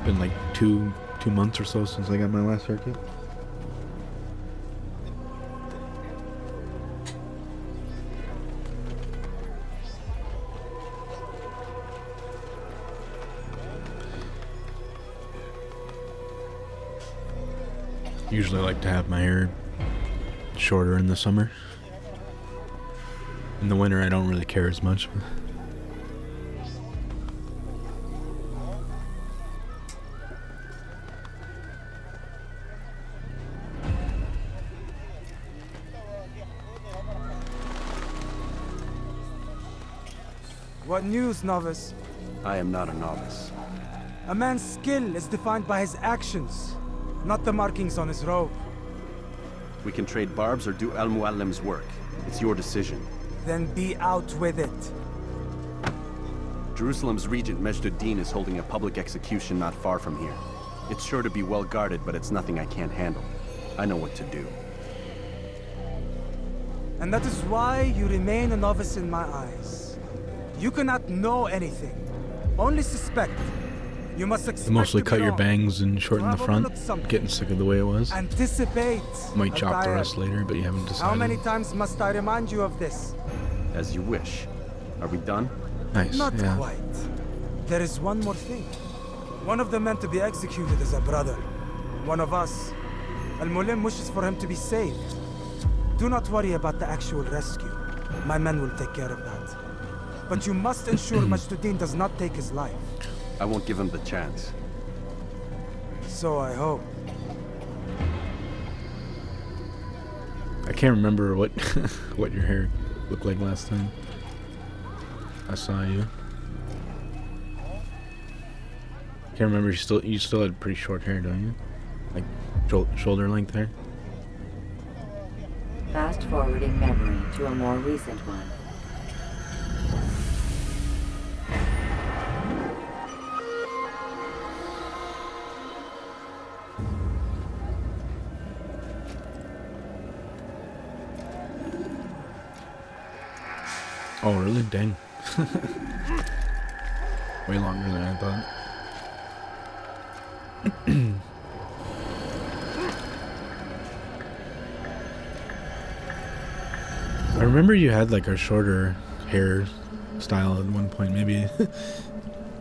Been like two months or so since I got my last haircut. Usually I like to have my hair shorter in the summer. In the winter I don't really care as much. What news, novice? I am not a novice. A man's skill is defined by his actions, not the markings on his robe. We can trade barbs or do Al-Muallim's work. It's your decision. Then be out with it. Jerusalem's regent Majd-ud-Din is holding a public execution not far from here. It's sure to be well guarded, but it's nothing I can't handle. I know what to do. And that is why you remain a novice in my eyes. You cannot know anything, only suspect. You must expect You mostly to be cut your wrong. bangs and shorten the Have front. overlooked something. Getting sick of the way it was. Anticipate. Might chop the Altair. rest later, but you haven't decided. How many times must I remind you of this? As you wish. Are we done? Nice, Not yeah. quite. There is one more thing. One of the men to be executed is a brother. One of us. Al-Muallim wishes for him to be saved. Do not worry about the actual rescue. My men will take care of that. But you must ensure Majd-ud-Din does not take his life. I won't give him the chance. So I hope. I can't remember what what your hair looked like last time I saw you. Can't remember. You still had pretty short hair, don't you? Like shoulder length hair. Fast forwarding memory to a more recent one. Oh really? Dang. Way longer than I thought. I remember you had like a shorter hair style at one point. Maybe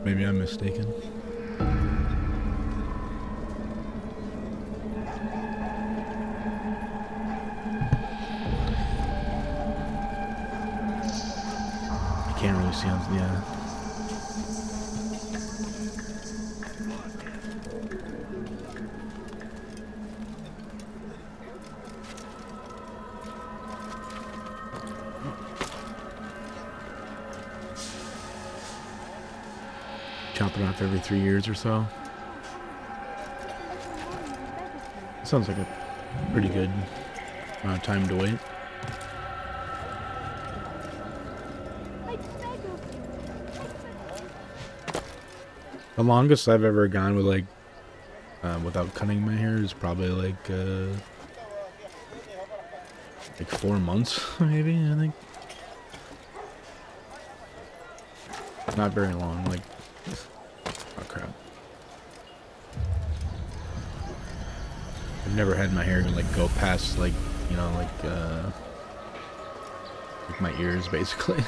maybe I'm mistaken. I can't really see on, yeah. Chop it off every 3 years or so. Sounds like a pretty good amount of time to wait. The longest I've ever gone with like without cutting my hair is probably like 4 months maybe, I think. Not very long, like oh crap. I've never had my hair like go past like, you know, like my ears basically.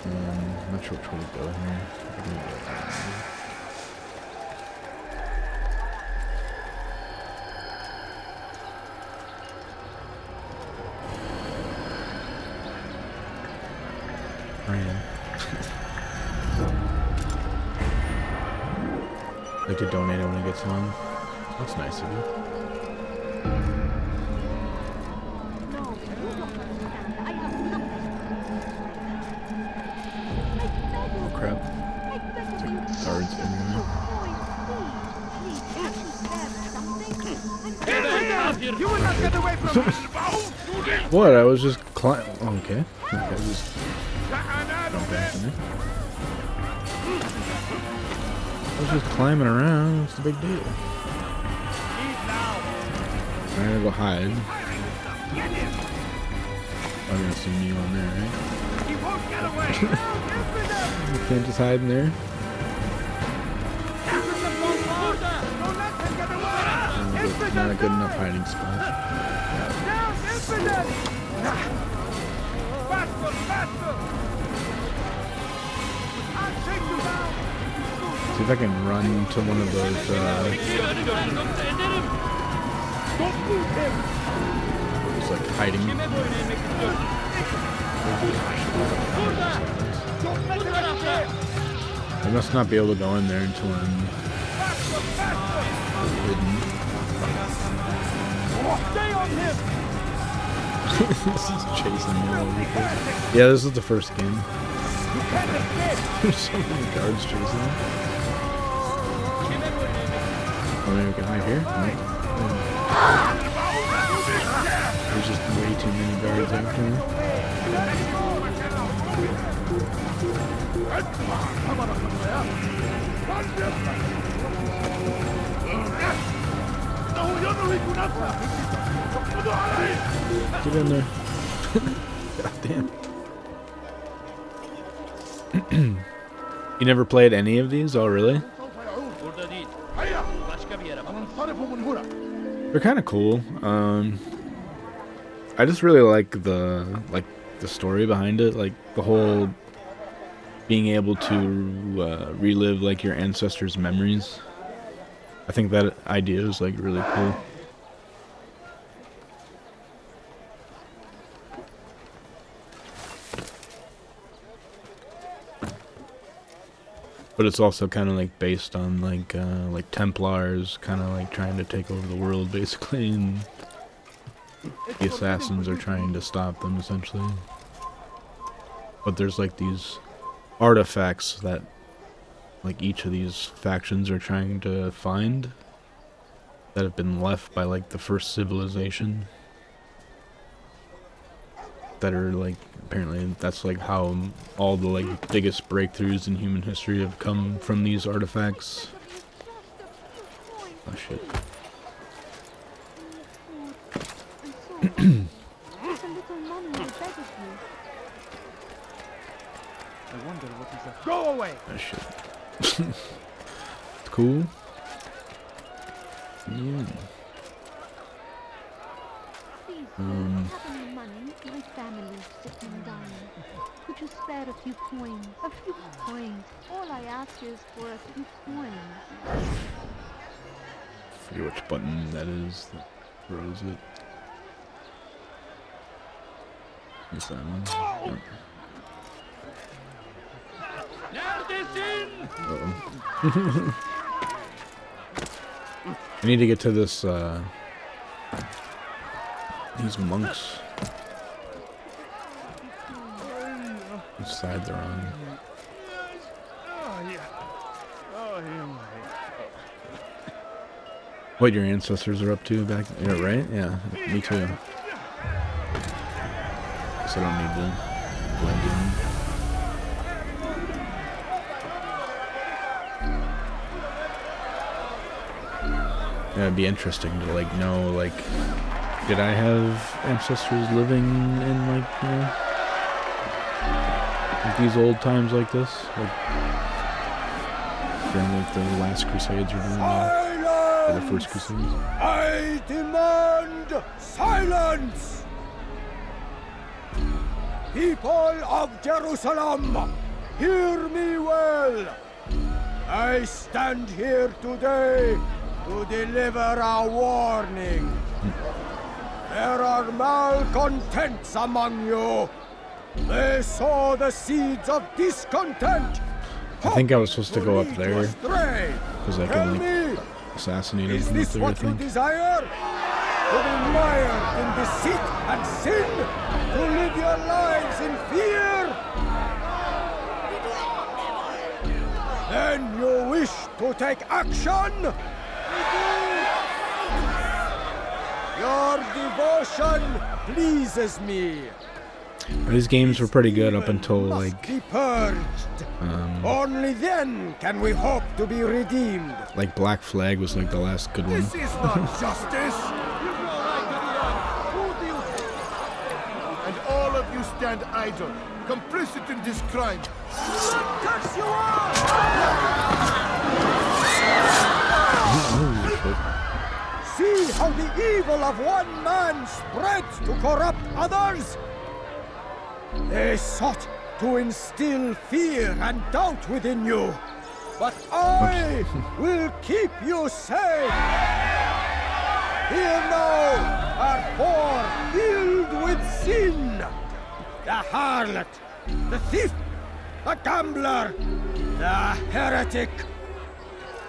I'm not sure which way to go here. I can go that way. Like to donate it when it gets long. That's nice of you. Oh crap. It's like guards everywhere. You will not get away from us! What? I was just climbing. Oh, okay. Okay, just jump back in there. I was just climbing around. What's the big deal? I'm gonna go hide. I'm gonna see me on there, right? He won't get away! can't just hide in there. Not a good enough hiding spot. See if I can run to one of those. It's like hiding. I must not be able to go in there until I'm hidden. Stay on him! This is chasing me all over the place. Yeah, this is the first game. There's so many guards chasing me. Oh, maybe we can hide here? No. There's just way too many guards after me. Get in there. God damn. You never played any of these? Oh, really? They're kind of cool. I just really like the story behind it, like the whole being able to relive like your ancestors' memories. I think that idea is like really cool. But it's also kind of like based on like Templars kind of like trying to take over the world basically, and the assassins are trying to stop them essentially. But there's like these artifacts that like each of these factions are trying to find that have been left by like the first civilization, that are like, apparently that's like how all the like biggest breakthroughs in human history have come from these artifacts. Oh shit. Go away! Oh shit. Cool. Yeah. My family's sick and dying. Could you spare a few coins? A few coins. All I ask is for a few coins. Forget which button that is that throws it. Is that one? Uh-oh. I need to get to this, these monks. Which side they're on. What your ancestors are up to back there, right? Yeah, me too. Guess I don't need to blend in. Yeah, it'd be interesting to like know, like, did I have ancestors living in like, you know, like these old times like this, like during like the last Crusades or the first Crusades? I demand silence! People of Jerusalem, hear me well. I stand here today to deliver a warning. There are malcontents among you. They sow the seeds of discontent. I think I was supposed to go up there because I can like assassinate him from up there, I think. Desire? To be mired in deceit and sin? To live your lives in fear? Then you wish to take action? Your devotion pleases me. These games were pretty good up until like be purged. Only then can we hope to be redeemed. like Black Flag was like the last good one. This is not justice. And all of you stand idle, complicit in this crime. Curse you all! Holy shit. See how the evil of one man spreads to corrupt others? They sought to instill fear and doubt within you, but I will keep you safe. Here now are four filled with sin. The harlot, the thief, the gambler, the heretic.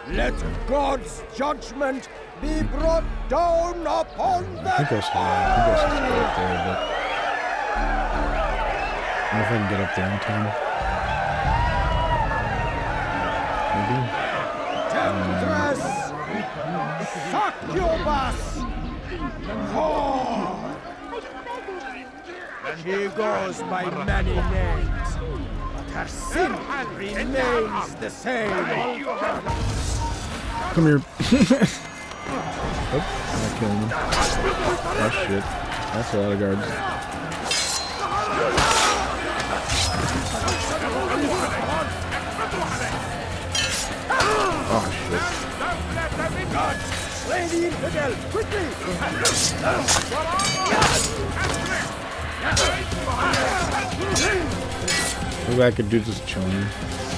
Let God's judgment be brought down upon I think them. I saw up there, but I don't know if I can get up there in time. Maybe? Temptress! Succubus! Oh! She goes by many names, but her sin remains the same. Come here. Oh, I killed him. Oh shit. That's a lot of guards. Oh shit. God, slay the infidel, quickly! Maybe I could do just chilling.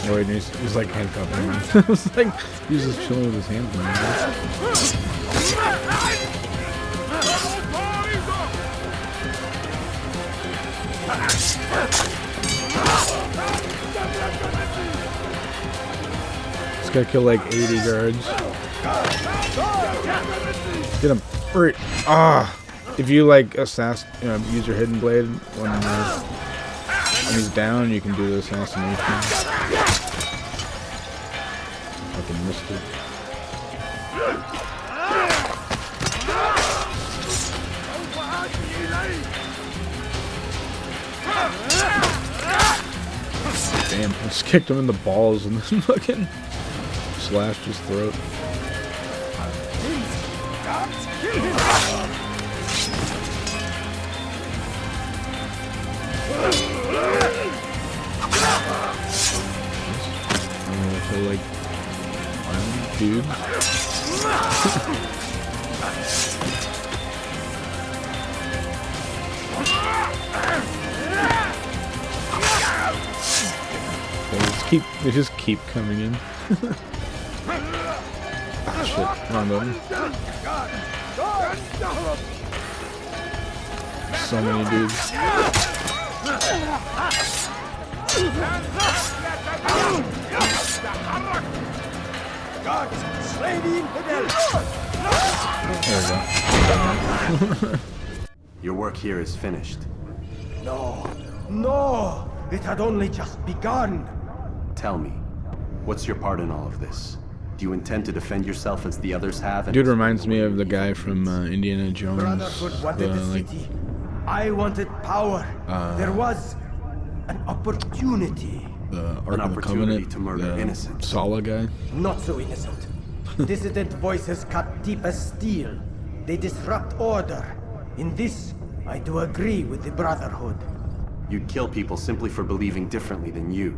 Oh wait, he's like handcuffing me. I was like, he's just chilling with his hands on me. This guy killed like 80 guards. Get him. Hurry. Ah. If you like use your hidden blade when he's down, you can do the assassination. Fucking missed it. Damn, I just kicked him in the balls and then fucking slashed his throat. I feel like dude. They just keep coming in. Ah shit, wrong button. So many dudes. God, slay the infidel! There we go. Your work here is finished. No, no! It had only just begun. Tell me, what's your part in all of this? Do you intend to defend yourself as the others have? Dude reminds me of the guy from Indiana Jones. Brotherhood wanted the city. I wanted power. There was an opportunity. The Ark An of the opportunity Covenant, to murder the innocents. Sala guy. Not so innocent. Dissident voices cut deep as steel. They disrupt order. In this, I do agree with the Brotherhood. You'd kill people simply for believing differently than you.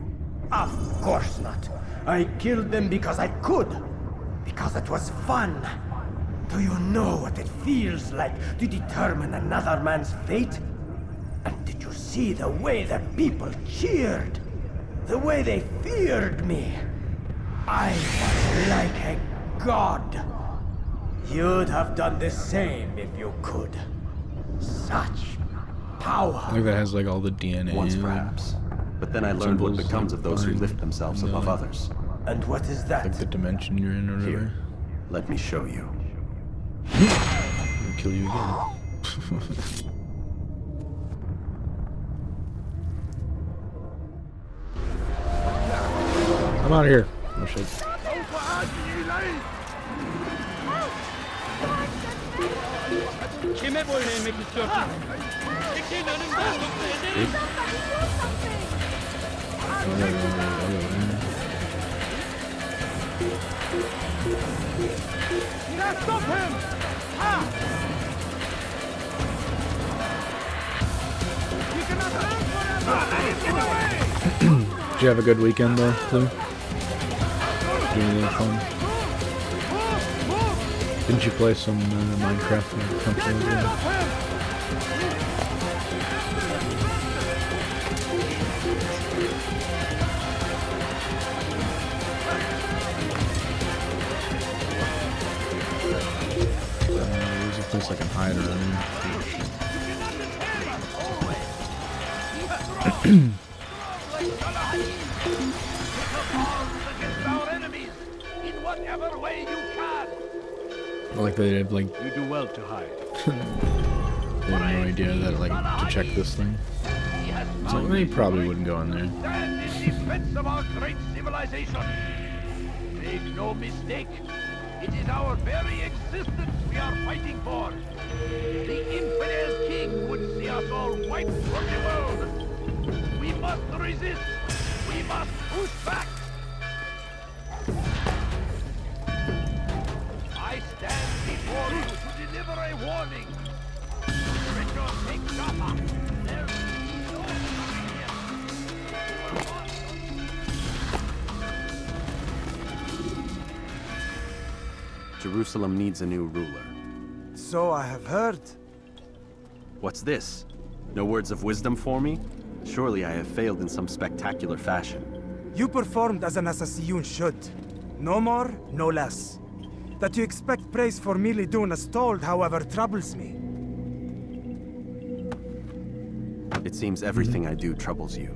Of course not. I killed them because I could. Because it was fun. Do you know what it feels like to determine another man's fate? And did you see the way the people cheered? The way they feared me? I was like a god. You'd have done the same if you could. Such power. I think that has like all the DNA. Once perhaps. But then I learned what Symbols becomes of those who behind lift themselves above the- others. And what is that? Like the dimension you're in or whatever. Here, let me show you. I'll kill you again. I'm out of here. Oh shit. Kime boyun eğmek istiyorsun? Çekil önümden yoksa ederim. Stop him! You cannot run forever! Did you have a good weekend though, Blue? Doing anything fun? Didn't you play some Minecraft or something? There's a place I can hide around. Like they have like You do well to hide. they have no idea that like to check this thing. So they probably wouldn't go in there. Stand in defense of our great civilization. Make no mistake, it is our very existence we are fighting for. The infidel king would see us all wiped from the world. We must resist. We must push back. I stand before you to deliver a warning. Richard, take Jaffa. There's no Jerusalem needs a new ruler. So I have heard. What's this? No words of wisdom for me? Surely I have failed in some spectacular fashion. You performed as an Assassiyun should. No more, no less. That you expect praise for merely doing as told, however, troubles me. It seems everything I do troubles you.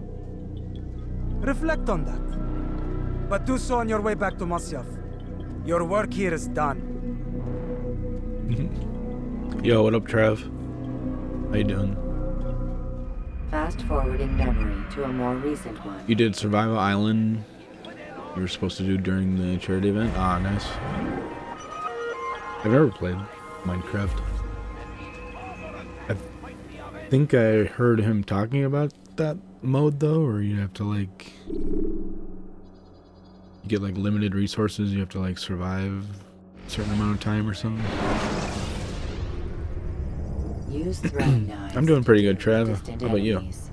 Reflect on that. But do so on your way back to Masyaf. Your work here is done. Yo, what up, Trav? How you doing? Fast forwarding memory to a more recent one. You did Survival Island. You were supposed to do during the charity event. Ah, nice. I've never played Minecraft. I think I heard him talking about that mode though, or you have to like you get like limited resources. You have to like survive a certain amount of time or something. Use throwing knives. I'm doing pretty good, to Trav. distant How about you? enemies.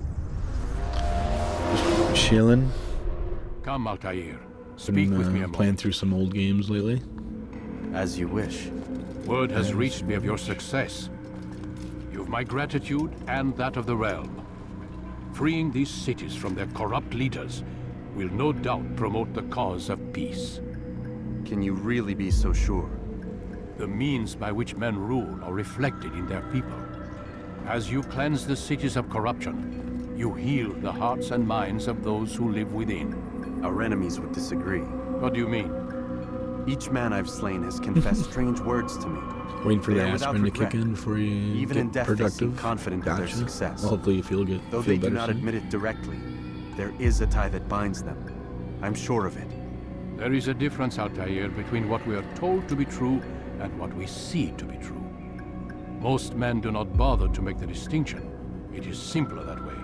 Just chilling. Come, Altair. Speak with me a Playing moment. through some old games lately. As you wish. Word has reached me of your success. You've my gratitude and that of the realm. Freeing these cities from their corrupt leaders will no doubt promote the cause of peace. Can you really be so sure? The means by which men rule are reflected in their people. As you cleanse the cities of corruption, you heal the hearts and minds of those who live within. Our enemies would disagree. What do you mean? Each man I've slain has confessed strange words to me. Waiting for They the are without aspirin to kick regret. in before you Even get in death, they productive. seem confident of their Gotcha. success. Well, hopefully you feel good. Though feel they do better not soon. admit it directly, there is a tie that binds them. I'm sure of it. There is a difference, Altair, between what we are told to be true and what we see to be true. Most men do not bother to make the distinction. It is simpler that way.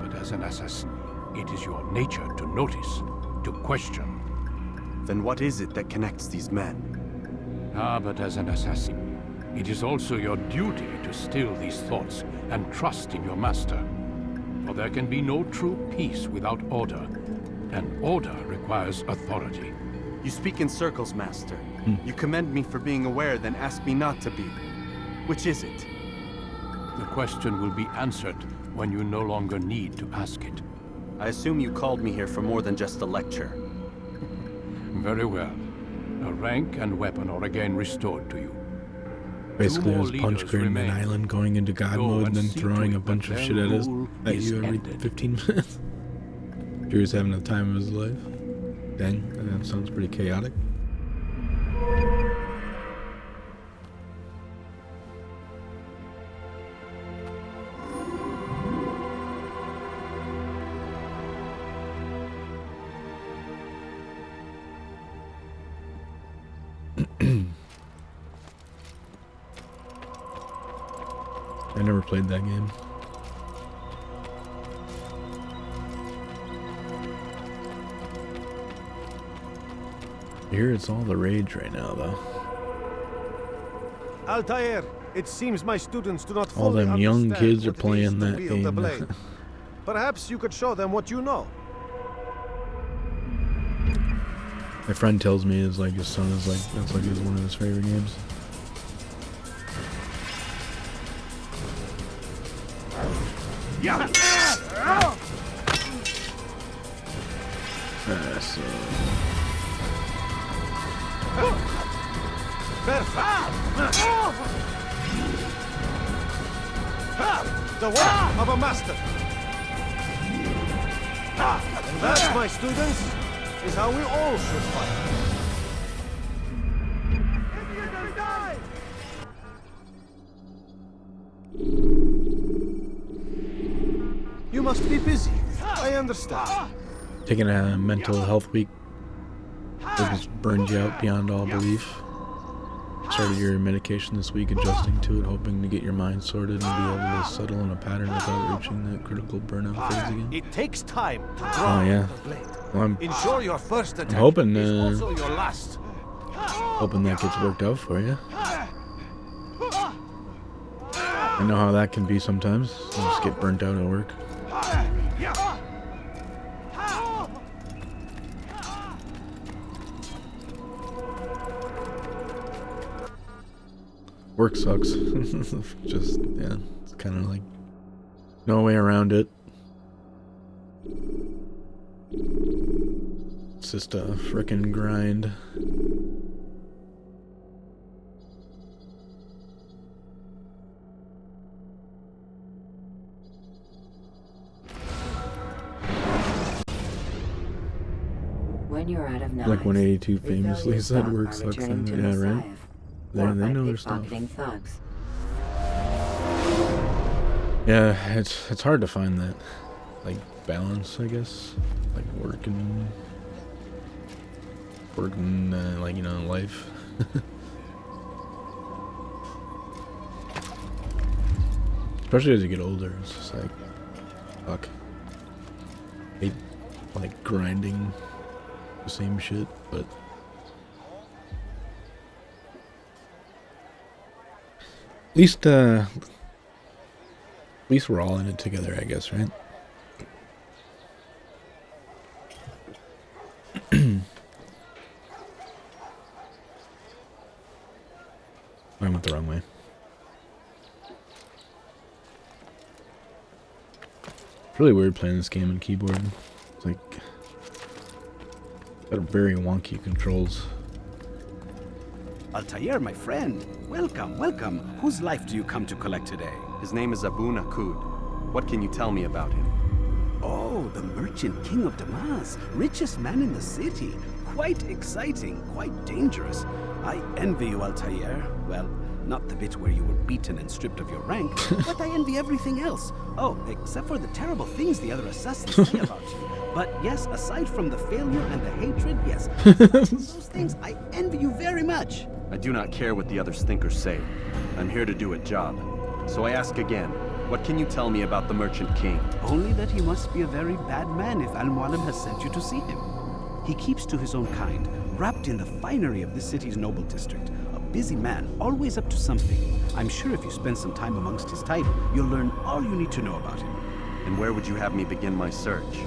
But as an assassin, it is your nature to notice, to question. Then what is it that connects these men? Ah, but as an assassin, it is also your duty to still these thoughts and trust in your master. For there can be no true peace without order, and order requires authority. You speak in circles, Master. You commend me for being aware, then ask me not to be. Which is it? The question will be answered when you no longer need to ask it. I assume you called me here for more than just a lecture. Very well. A rank and weapon are again restored to you. Basically, I more was punch leaders creating an remain. island, going into God Go mode, and and then see throwing to a it bunch that of their shit at us rule at is you every ended. 15 minutes. Drew's having the time of his life. Dang, that sounds pretty chaotic. I never played that game. Here it's all the rage right now, though. Altair, it seems my students do not All fully them young understand kids are what it is playing to that wield the game. blade. Perhaps you could show them what you know. My friend tells me is like his son is like that's like is one of his favorite games. Yeah. So The work of a master. And that, my students, is how we all should fight. You must be busy. I understand. taking a mental health week that just burned you out beyond all belief. Started your medication this week, adjusting to it, hoping to get your mind sorted and be able to settle in a pattern without reaching that critical burnout phase again. It takes time to draw yeah. the blade. Well, I'm Ensure your first attack hoping, is also your last. hoping that gets worked out for you. I know how that can be sometimes. You just get burnt out at work. Work sucks. Just, yeah, it's kind of like no way around it. It's just a frickin' grind. When you're out of knives, Like 182 refill famously your said, stock work by sucks. returning to Yeah, Messiah, right? They or by know their stuff. pickpocketing thugs. Yeah, it's hard to find that, like, balance, I guess. Like, working, like, you know, life. Especially as you get older, it's just like, fuck. Hate, like, grinding the same shit, but at least we're all in it together, I guess, right? I went the wrong way. It's really weird playing this game on keyboard. It's like got very wonky controls. Altair, my friend. Welcome, welcome. Whose life do you come to collect today? His name is Abu Nakud. What can you tell me about him? Oh, the merchant king of Damas. Richest man in the city. Quite exciting, quite dangerous. I envy you, Altair. Well, not the bit where you were beaten and stripped of your rank, but I envy everything else. Oh, except for the terrible things the other assassins say about you. But yes, aside from the failure and the hatred, yes. Those things, I envy you very much. I do not care what the others think or say. I'm here to do a job. So I ask again, what can you tell me about the Merchant King? Only that he must be a very bad man if Al-Mualim has sent you to see him. He keeps to his own kind, wrapped in the finery of this city's noble district. A busy man, always up to something. I'm sure if you spend some time amongst his type, you'll learn all you need to know about him. And where would you have me begin my search?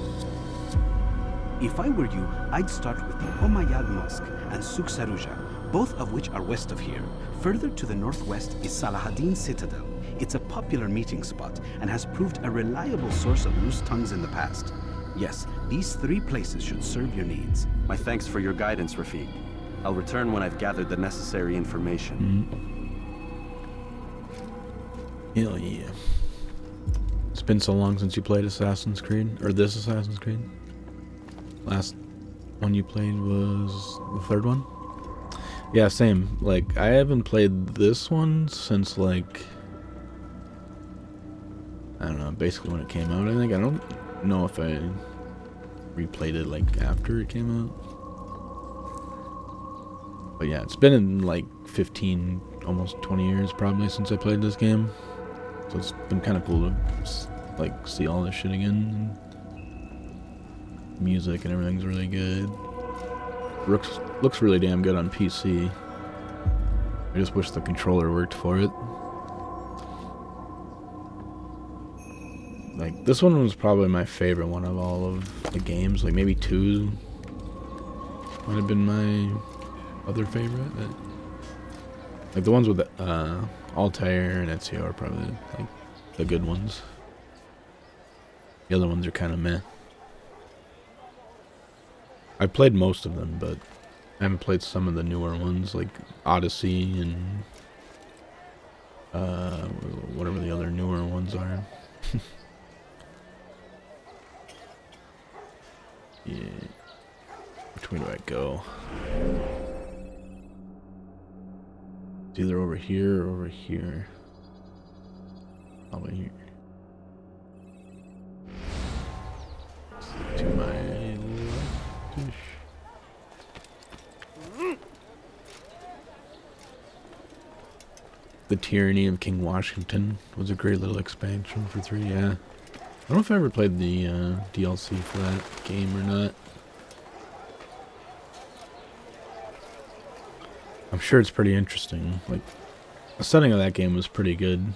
If I were you, I'd start with the Umayyad Mosque and Souq Saruja, both of which are west of here. Further to the northwest is Salahaddin Citadel. It's a popular meeting spot and has proved a reliable source of loose tongues in the past. Yes, these three places should serve your needs. My thanks for your guidance, Rafiq. I'll return when I've gathered the necessary information. Hell yeah. It's been so long since you played Assassin's Creed, or this Assassin's Creed. Last one you played was the third one? Yeah, same. Like, I haven't played this one since, like, I don't know, basically when it came out, I think. I don't know if I replayed it, like, after it came out. But yeah, it's been in, like, 15, almost 20 years, probably, since I played this game. So it's been kind of cool to, like, see all this shit again. Music and everything's really good. Looks really damn good on PC. I just wish the controller worked for it. Like, this one was probably my favorite one of all of the games. Like, maybe 2. Might have been my other favorite. Like the ones with Altair and Ezio are probably like the good ones. The other ones are kind of meh. I played most of them, but I haven't played some of the newer ones like Odyssey and whatever the other newer ones are. Yeah. Which way do I go? It's either over here or over here. Over here. To my left-ish. The Tyranny of King Washington was a great little expansion for 3, yeah. I don't know if I ever played the DLC for that game or not. I'm sure it's pretty interesting. Like, the setting of that game was pretty good.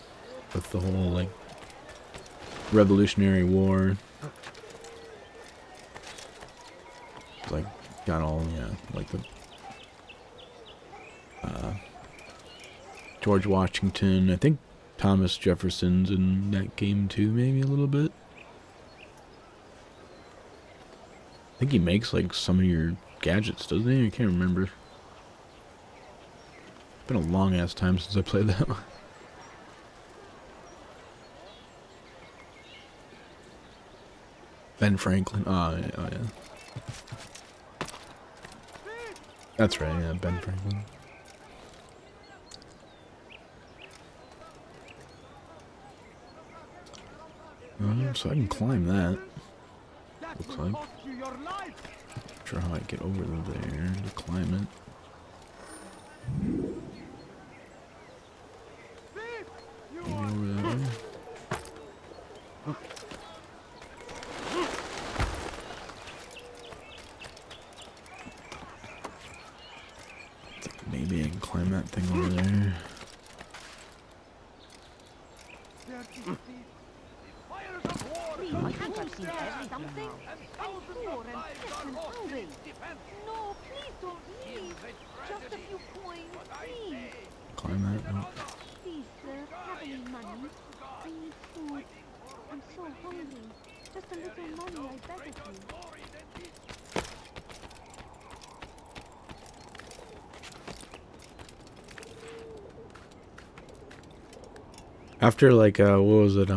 With the whole, like, Revolutionary War. Like, got all, yeah, like the George Washington. I think Thomas Jefferson's in that game too, maybe a little bit. I think he makes like some of your gadgets, doesn't he? I can't remember. It's been a long ass time since I played that one. Ben Franklin. Oh yeah. That's right, yeah, Ben Franklin. So I can climb that. Looks like. Not sure how I get over there to climb it. Maybe over that way. Maybe I can climb that thing over there. Climb that? No. Please, sir, have any money? I need food. I'm so hungry. Just a little money, I beg of you. After like what was it,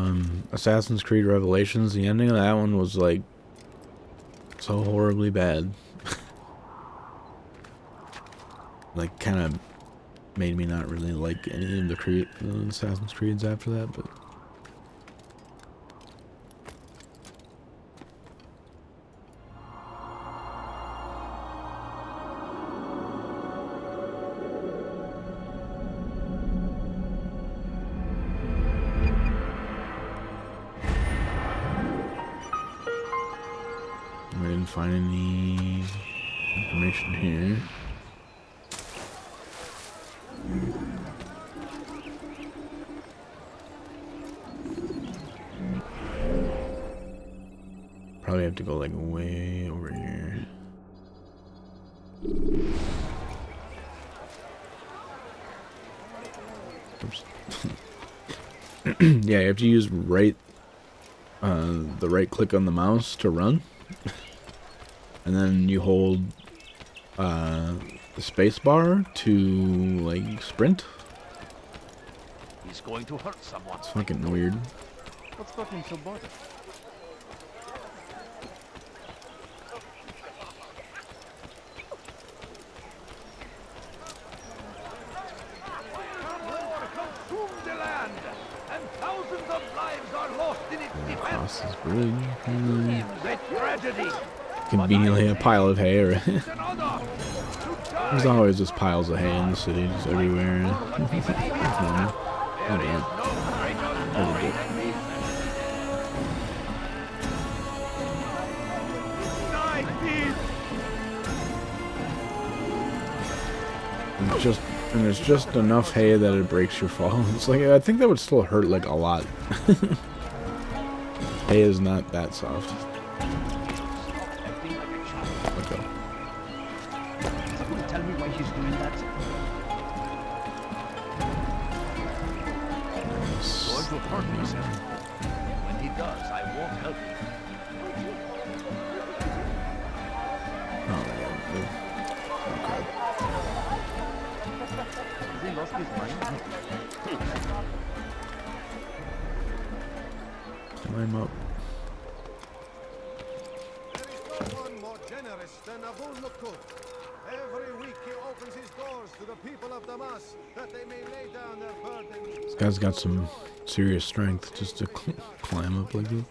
Assassin's Creed Revelations, the ending of that one was like so horribly bad. Like kind of made me not really like any of the Assassin's Creeds after that, but I didn't find any information here. Probably have to go like way over here. Oops. Yeah, you have to use the right click on the mouse to run. And then you hold the space bar to like sprint. He's going to hurt someone. It's fucking weird. What's got him so bothered? Across this bridge. Conveniently a pile of hay. There's always just piles of hay in the city, just everywhere. And there's just enough hay that it breaks your fall. It's like, I think that would still hurt like a lot. Hay is not that soft. Let go. Someone tell me why he's doing that. George will hurt me, sir. When he does, I won't help him. Oh, okay. Has he lost his mind? Climb up. There is no one more generous than Abu Nukud. Every week he opens his doors to the people of Damas that they may lay down their burdens. This guy's got some serious strength just to climb up like this.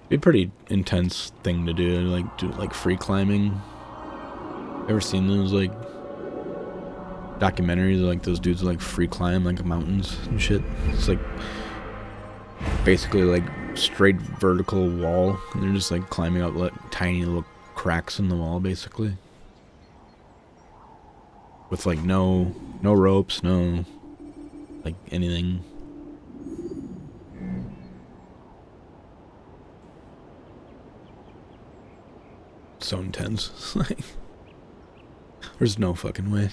Be a pretty intense thing to do, like do like free climbing. Ever seen those like documentaries, like those dudes like free climb like mountains and shit? It's like basically like straight vertical wall, and they're just like climbing up like tiny little cracks in the wall, basically, with like no ropes, no like anything. So intense. Like, there's no fucking way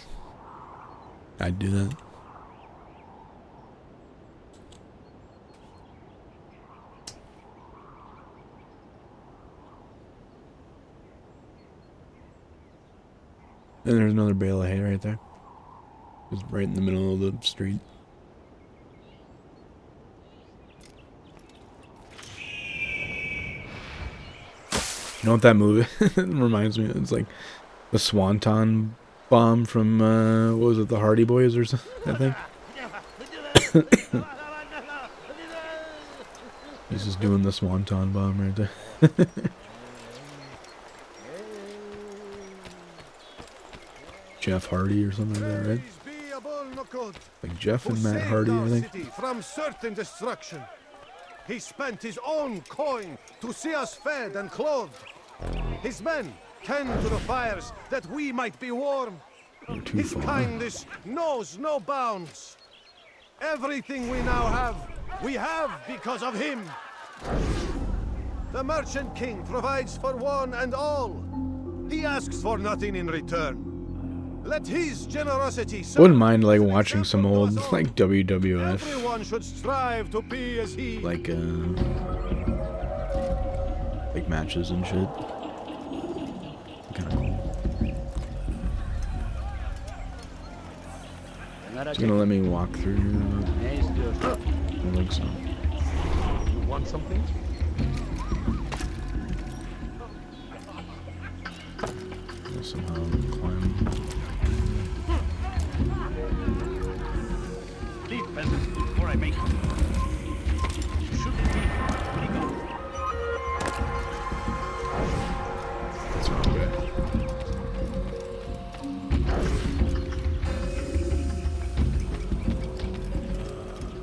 I'd do that. And there's another bale of hay right there. It's right in the middle of the street. You know what that movie reminds me of? It's like the Swanton bomb from, what was it, the Hardy Boys or something, I think? He's just doing the Swanton bomb right there. Jeff Hardy or something like that, right? Like Jeff and Matt Hardy, I think. From certain destruction. He spent his own coin to see us fed and clothed. His men tend to the fires that we might be warm. His kindness knows no bounds. Everything we now have, we have because of him. The Merchant King provides for one and all. He asks for nothing in return. Let his generosity. I wouldn't mind like watching some old like WWF. Everyone should strive to be as he. Like matches and shit. Kind of cool. It's gonna let me walk through here. I don't think so. You want something? I'll somehow climb. Leave, peasant, before I make it. You shouldn't be here. Where you go? That's not bad.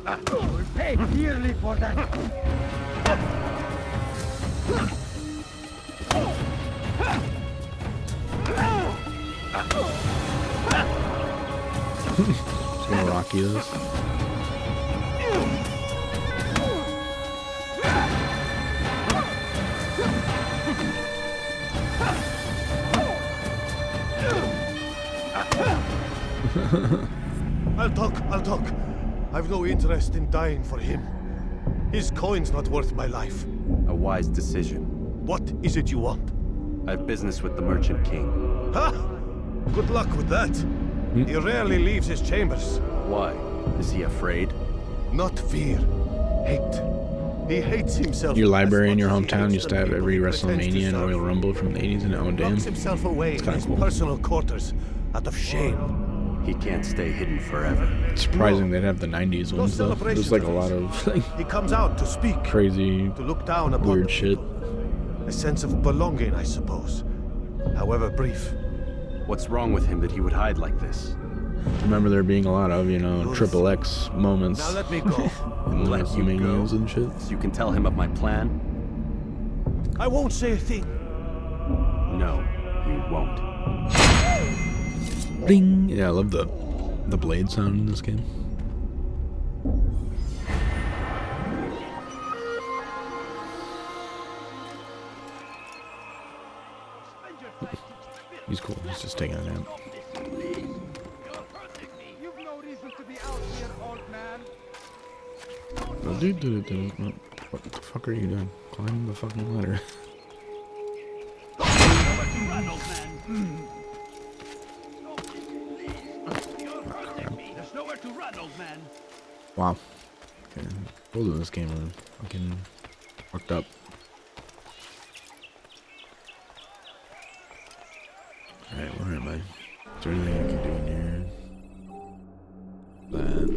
You will pay dearly for that. Just gonna rock you this. I'll talk. I've no interest in dying for him. His coin's not worth my life. A wise decision. What is it you want? I have business with the Merchant King. Ha! Good luck with that. He rarely leaves his chambers. Why? Is he afraid? Not fear. Hate. He hates himself. Your library in your as much as he hometown hates used the to have people every he pretends to WrestleMania and serve. Royal Rumble from the 80s, and oh damn. Locks himself away in kinda his cool. personal quarters out of shame. He can't stay hidden forever. It's surprising they'd have the 90s No ones though. There's celebrations like a of lot his. of like He comes out to speak, crazy, to look down upon weird the shit. people. A sense of belonging, I suppose. However brief. What's wrong with him that he would hide like this? Remember there being a lot of, you know, Triple X moments Now let me go. in Let you WrestleManias go? and shit. So you can tell him of my plan? I won't say a thing. No, you won't. Ding! Yeah, I love the blade sound in this game. He's cool. He's just taking a nap. You've no reason to be out here, old man. What the fuck are you doing? Climb the fucking ladder. There's nowhere to run, old man. Wow. Okay. Both of this game are fucking fucked up. Alright, where am I? Is there anything I can do in here? That.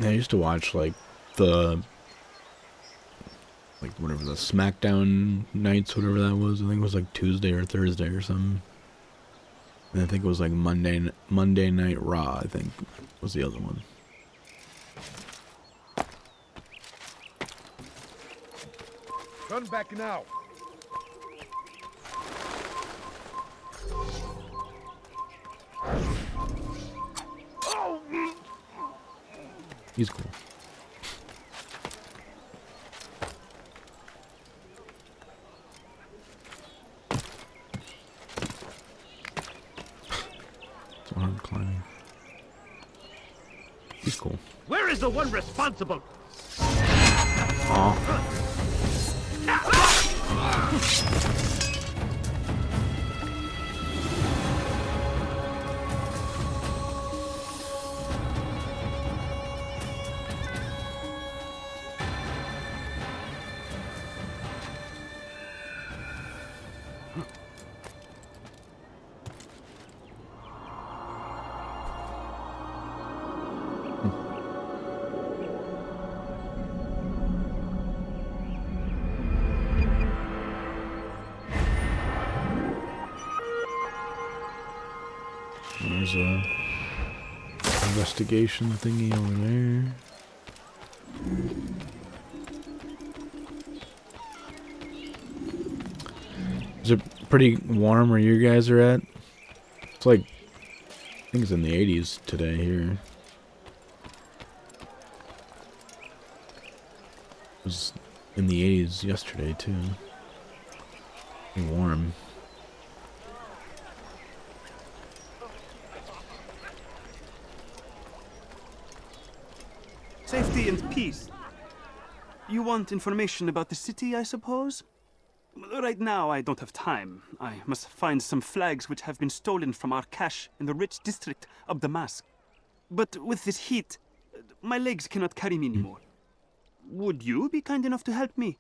Yeah, I used to watch like whatever the SmackDown nights, whatever that was. I think it was like Tuesday or Thursday or something. And I think it was like Monday Night Raw, I think was the other one. Turn back now. He's cool. It's hard climbing. He's cool. Where is the one responsible? Aw. There's a investigation thingy over there. Is it pretty warm where you guys are at? It's like, I think it's in the 80s today here. It was in the 80s yesterday too. Pretty warm. Safety and peace. You want information about the city, I suppose? Right now, I don't have time. I must find some flags which have been stolen from our cache in the rich district of Damascus. But with this heat, my legs cannot carry me anymore. Would you be kind enough to help me?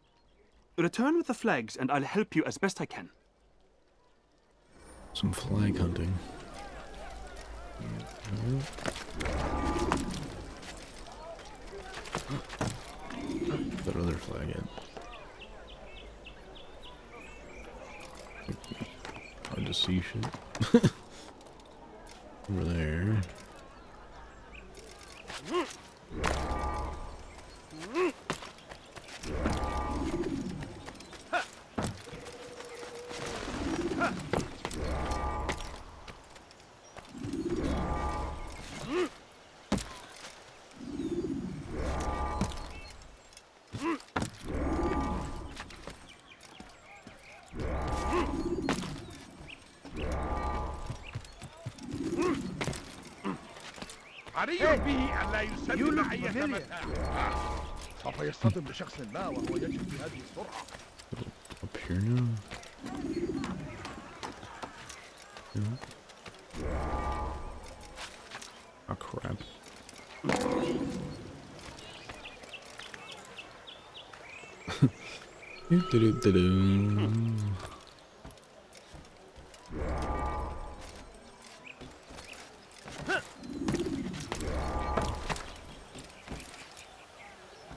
Return with the flags, and I'll help you as best I can. Some flag hunting. That other flag in. Hard to see shit. Over there. علي به أن لا يسلم أي متاع. سوف يصطدم بشخص ما وهو يجري بهذه السرعة. Up here now. Oh crap.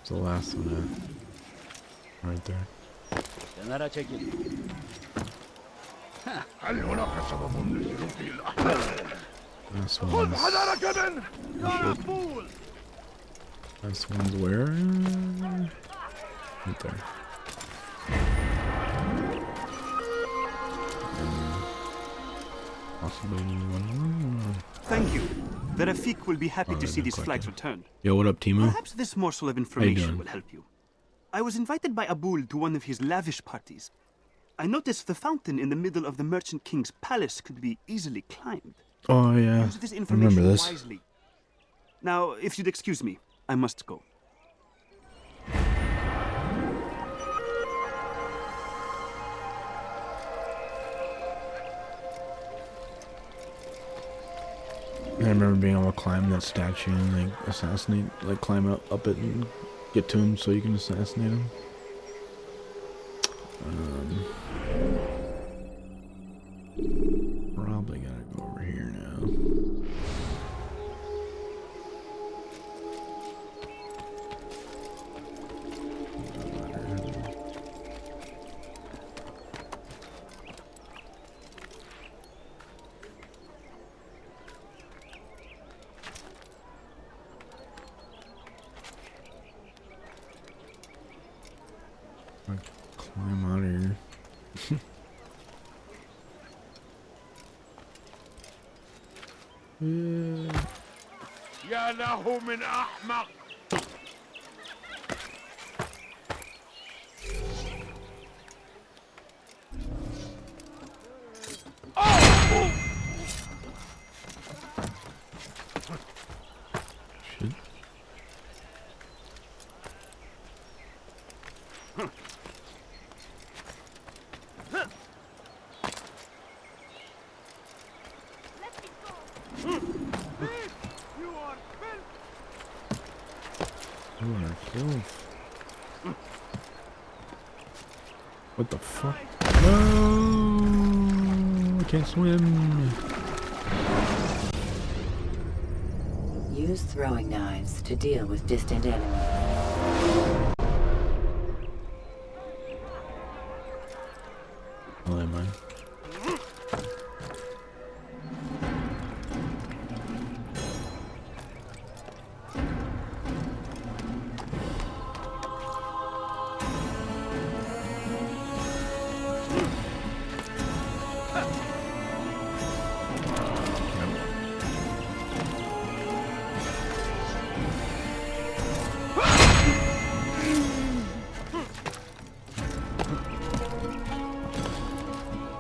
It's the last one right there. هل هناك سبب لسلوكه الأحمر؟ Last خذ one. حذرك منه يا فول. This one's where? Right there. Possibly one more. Thank you. The Rafik will be happy to see these collected. flags returned. Yo, what up, Timu? Perhaps this morsel of information will help you. I was invited by Abul to one of his lavish parties. I noticed the fountain in the middle of the Merchant King's palace could be easily climbed. Oh yeah, Use this I information remember this. wisely. Now, if you'd excuse me, I must go. I remember being able to climb that statue and like assassinate, like climb up it and get to him so you can assassinate him. Probably gotta go over here now. Climb out of here. يا له من أحمق. Shit. You are filth. What the fuck? No, I can't swim. Use throwing knives to deal with distant enemies. Oh, am I?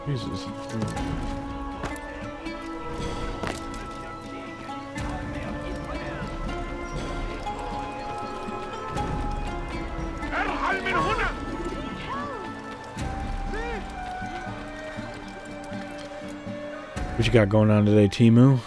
Jesus. ارحل من هنا. What you got going on today, Timu?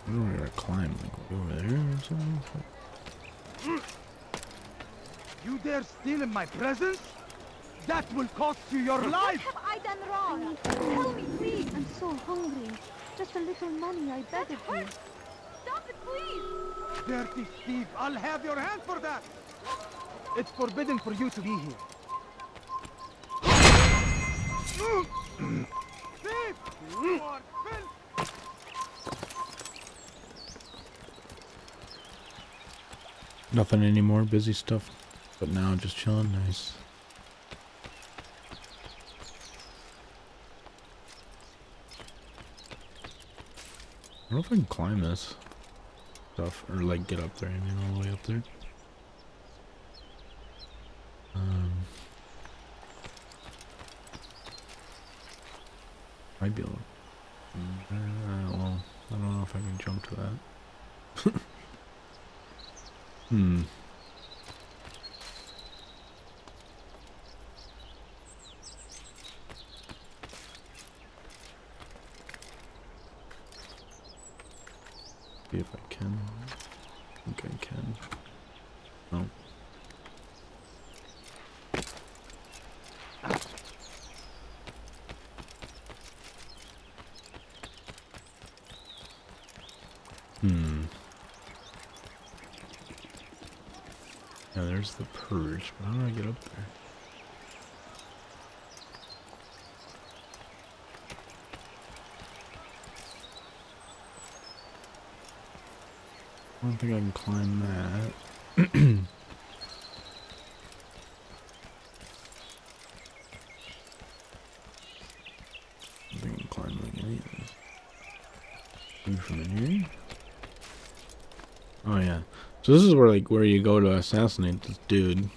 I don't know where to climb. Like over there or something? You dare steal in my presence? That will cost you your life. What have I done wrong? Tell me, please. I'm so hungry. Just a little money, I beg of you. Stop it, please. Dirty thief, I'll have your hand for that. It's forbidden for you to be here. Thief! You are filth! Nothing anymore. Busy stuff. But now just chilling. Nice. I don't know if I can climb this stuff or like get up there. I mean, all the way up there. Might be able to. Well, I don't know if I can jump to that. See if I can. I think I can. Oh. Yeah, there's the purge, but how do I get up there? I don't think I can climb that. I think I can climb like any of this. Maybe from in here? Oh yeah. So this is where you go to assassinate this dude.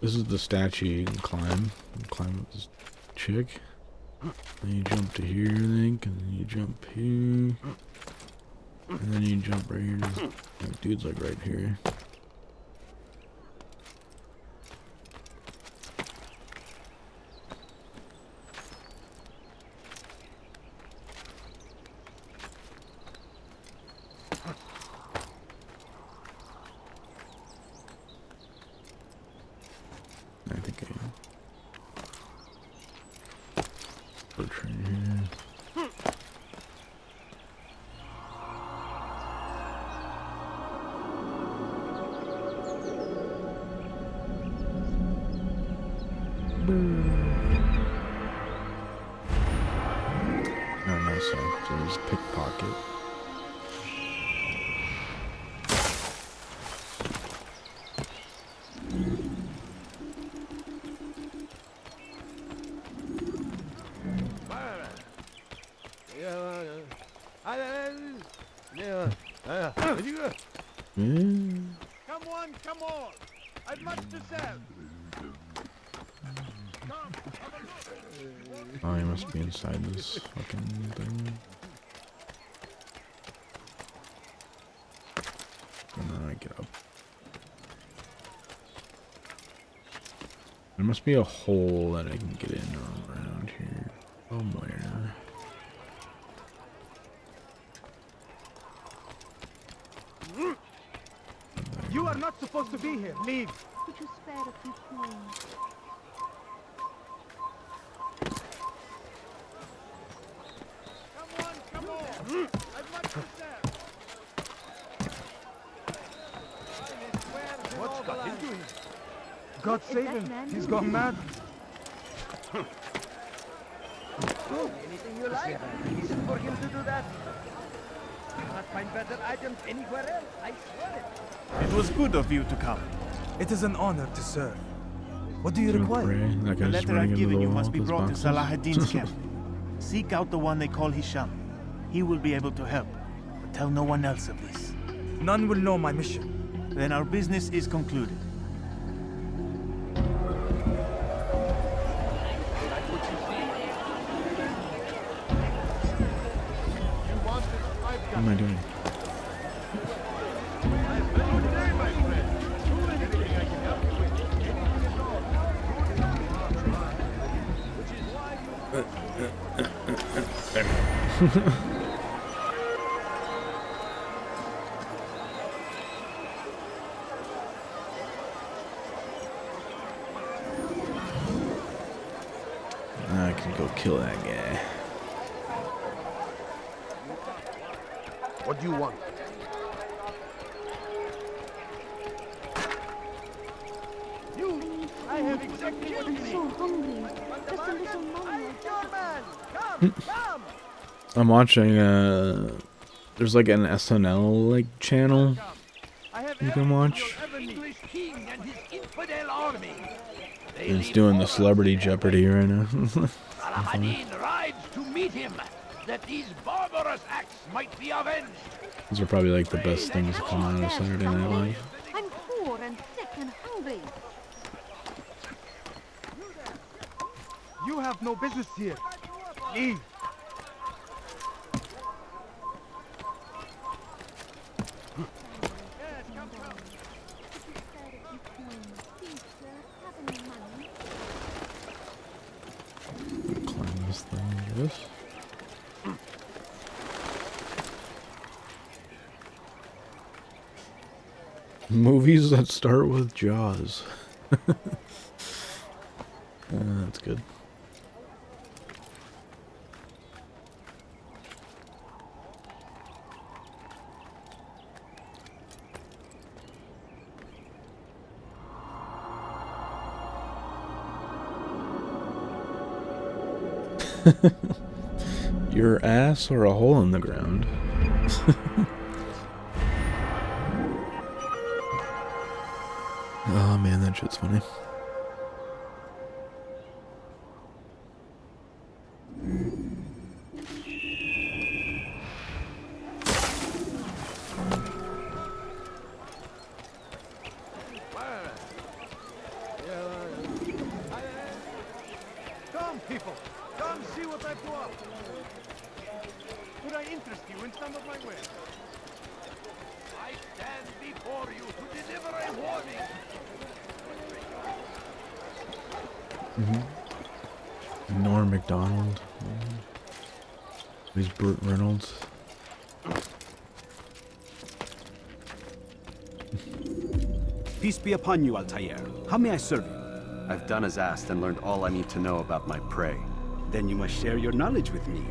This is the statue you can climb. You can climb with this chick. Then you jump to here, I think, and then you jump here. And then you jump right here. Like, dude's like right here. I think I am. Put a train here. Oh, nice. So there's pickpocket. Come on! I've much to sell! Oh, he must be inside this fucking thing. And then I get up. There must be a hole that I can get in around here somewhere. You are not supposed to be here. Leave. Could you spare a few coins? Come on! I've much to sell! What's got into him? God save him. He's gone mad. Anything you like. Reason for him to do that. Cannot find better items anywhere else. I swear it. It was good of you to come. It is an honor to serve. What do you require? That The guy's letter running I've into given the you wall must be with his brought to boxes. Salahadin's camp. Seek out the one they call Hisham. He will be able to help. But tell no one else of this. None will know my mission. Then our business is concluded. What am I doing? I can go kill that guy. What do you want? I have exactly what you need. I'm so hungry. Just a little money. I'm watching there's like an SNL like channel you can watch. English king and his infidel army. And it's doing the Celebrity Jeopardy right now. Saladin rides to meet him, that these barbarous acts might be avenged. These are probably like the best things that come out of Saturday Night Live. I'm poor and sick and hungry. You have no business here. Leave. Climb this thing, I guess. Movies that start with Jaws. That's good. Your ass or a hole in the ground? Oh man, that shit's funny. Come, people! Come see what I've to offer! Could I interest you in some of my wares? I stand before you to deliver a warning. Norm MacDonald. He's Burt Reynolds. Peace be upon you, Altair. How may I serve you? I've done as asked and learned all I need to know about my prey. Then you must share your knowledge with me.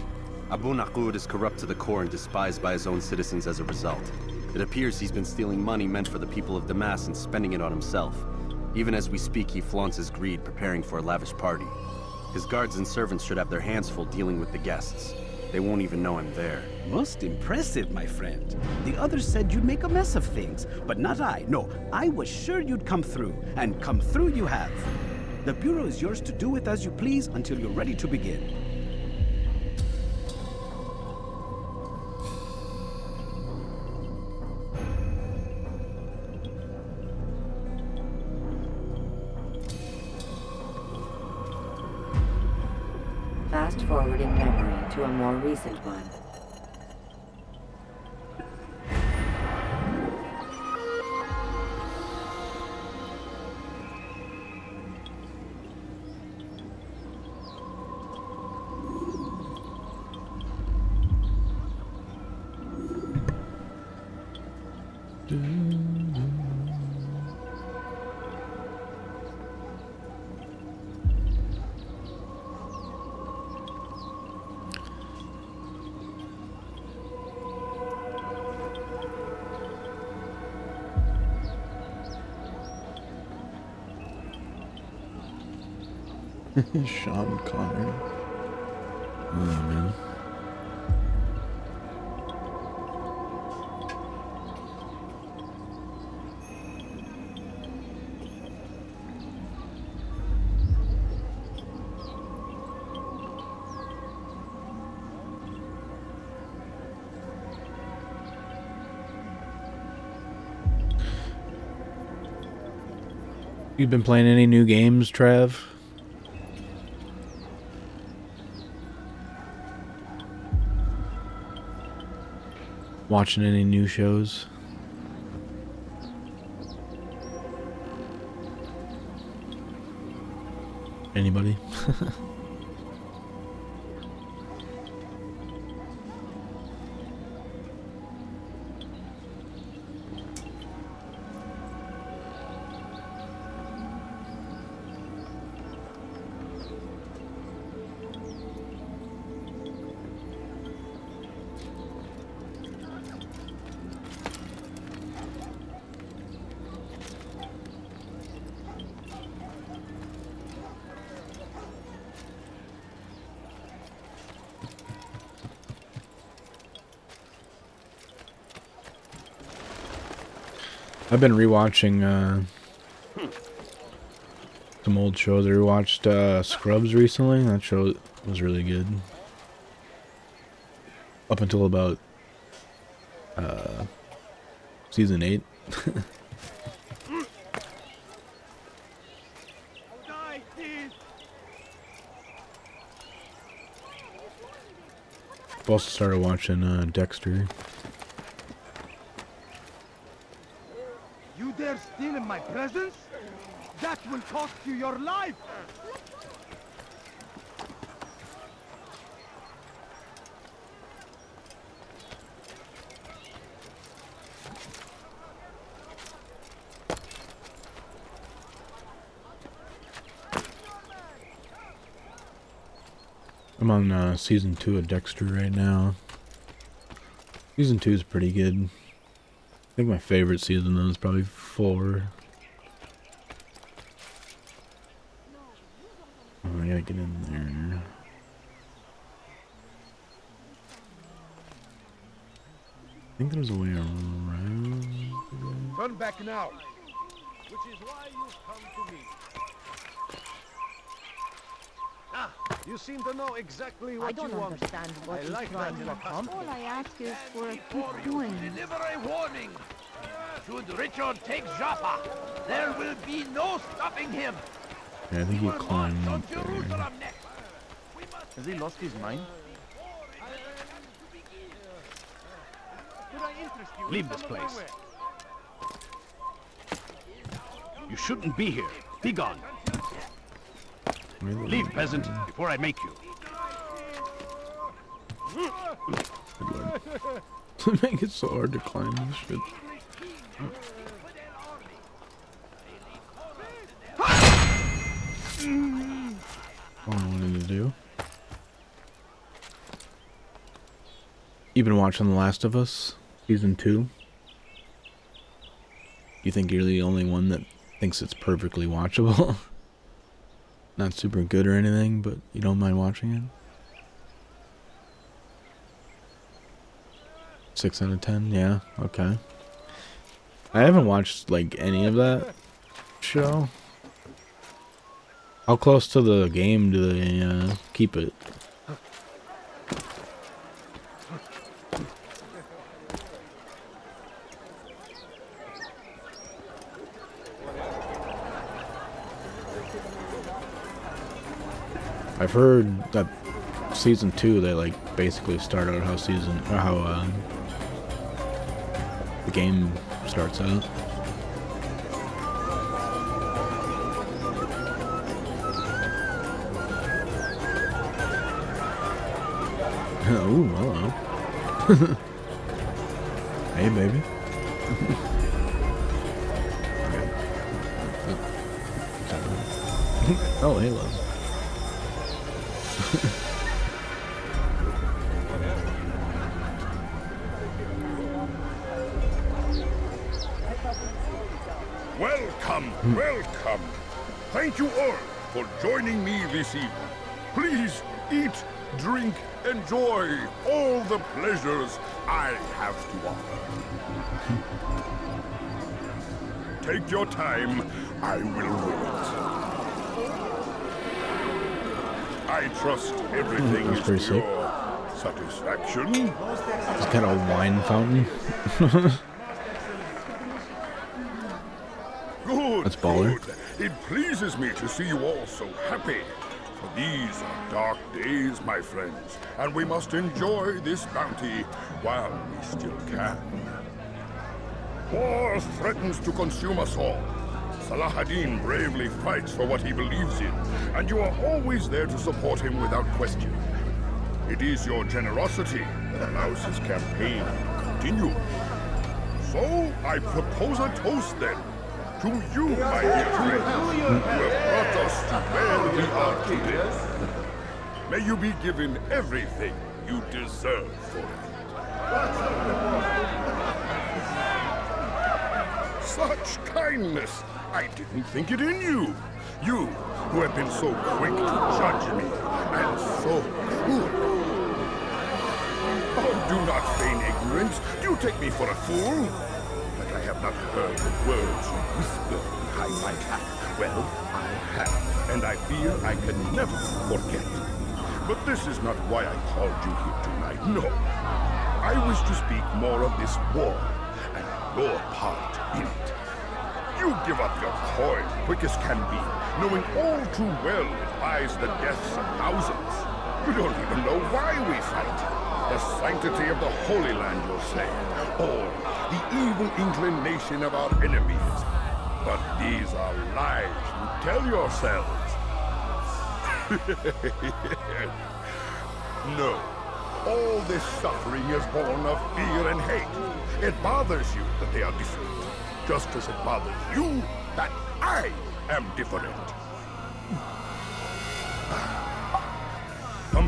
Abu Naqud is corrupt to the core and despised by his own citizens as a result. It appears he's been stealing money meant for the people of Damas and spending it on himself. Even as we speak, he flaunts his greed, preparing for a lavish party. His guards and servants should have their hands full dealing with the guests. They won't even know I'm there. Most impressive, my friend. The others said you'd make a mess of things, but not I. No, I was sure you'd come through, and come through you have. The Bureau is yours to do with as you please until you're ready to begin. Fast-forwarding memory to a more recent one. Sean Connery. Oh man. You been playing any new games, Trev? Watching any new shows? Anybody? I've been rewatching some old shows. I rewatched Scrubs recently. That show was really good. Up until about season 8. I've also started watching Dexter. You dare steal in my presence? That will cost you your life! I'm on season 2 of Dexter right now. Season 2 is pretty good. I think my favorite season though is probably 4. Oh, I gotta get in there. I think there's a way around. Turn back now, which is why you've come to me. Ah, you seem to know exactly what you want. What I like that in a customer. All I ask is for a few For you to coins. deliver a warning. Should Richard take Jaffa, there will be no stopping him. Yeah, I think he We'll march climbed on up there. Jerusalem next. Has he lost his mind? Leave this place. You shouldn't be here. Be gone. Leave, peasant, before I make you. To make it so hard to climb this shit. All I wanted to do. You've been watching The Last of Us, season 2. You think you're the only one that thinks it's perfectly watchable? Not super good or anything, but you don't mind watching it? 6 out of 10? Yeah, okay. I haven't watched, like, any of that show. How close to the game do they keep it? I've heard that season 2 they like basically start out how the game starts out. Oh, hello. Hey, baby. Oh, hey, love. Welcome, welcome. Thank you all for joining me this evening. Please eat, drink, enjoy all the pleasures I have to offer. Take your time, I will wait. I trust everything is to your satisfaction. It's kind of a wine fountain. Good. That's baller. Good. It pleases me to see you all so happy. For these are dark days, my friends, and we must enjoy this bounty while we still can. War threatens to consume us all. Salah ad-Din bravely fights for what he believes in, and you are always there to support him without question. It is your generosity that allows his campaign to continue. So, I propose a toast then. To you, my dear friends, who have brought us to where we are today. May you be given everything you deserve for it. Such kindness! I didn't think it in you. You, who have been so quick to judge me, and so cruel. Oh, do not feign ignorance. Do you take me for a fool? I have not heard the words you whisper behind my back. Well, I have, and I fear I can never forget. But this is not why I called you here tonight, no. I wish to speak more of this war, and your part in it. You give up your coin quick as can be, knowing all too well it buys the deaths of thousands. You don't even know why we fight. The sanctity of the Holy Land, you'll say, or the evil inclination of our enemies. But these are lies you tell yourselves. No, all this suffering is born of fear and hate. It bothers you that they are different, just as it bothers you that I am different.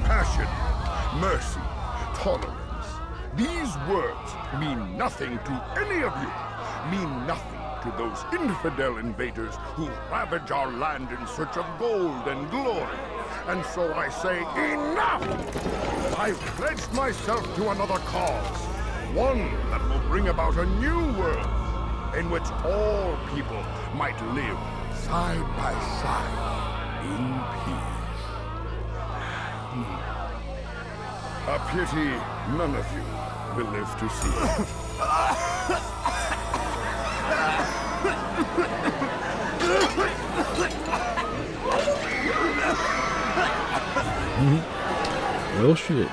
compassion, mercy, tolerance. These words mean nothing to any of you. Mean nothing to those infidel invaders who ravage our land in search of gold and glory. And so I say, enough! I've pledged myself to another cause. One that will bring about a new world in which all people might live side by side in peace. A pity none of you will live to see it. Well, shit.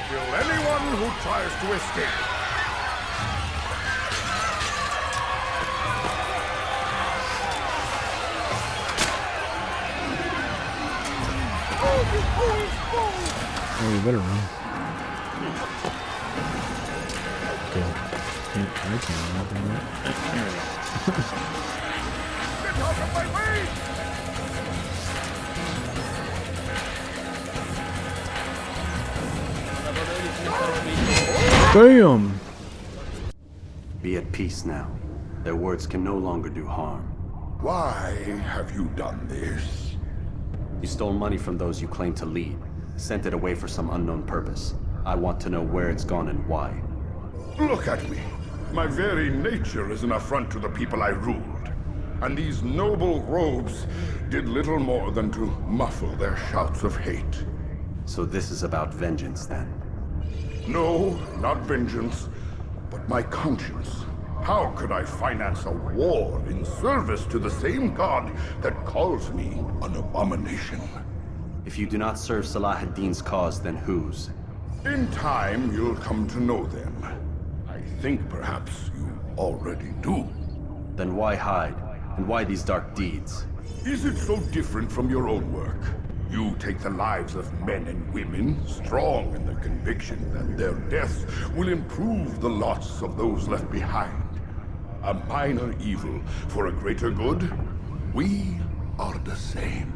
Kill anyone who tries to escape. Oh, you better run. Okay. I can't run from that. Get out of my way! Bam! Be at peace now. Their words can no longer do harm. Why have you done this? You stole money from those you claim to lead, sent it away for some unknown purpose. I want to know where it's gone and why. Look at me. My very nature is an affront to the people I ruled. And these noble robes did little more than to muffle their shouts of hate. So this is about vengeance, then? No, not vengeance, but my conscience. How could I finance a war in service to the same god that calls me an abomination? If you do not serve Salah ad-Din's cause, then whose? In time, you'll come to know them. I think perhaps you already do. Then why hide? And why these dark deeds? Is it so different from your own work? You take the lives of men and women, strong in the conviction that their deaths will improve the lots of those left behind. A minor evil for a greater good? We are the same.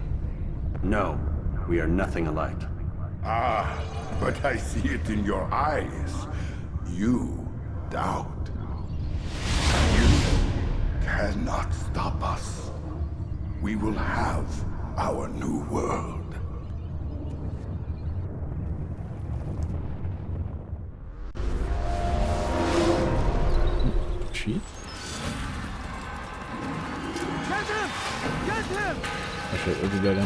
No, we are nothing alike. Ah, but I see it in your eyes. You doubt. You cannot stop us. We will have our new world. Cheat? Get him! Get him! I should look at that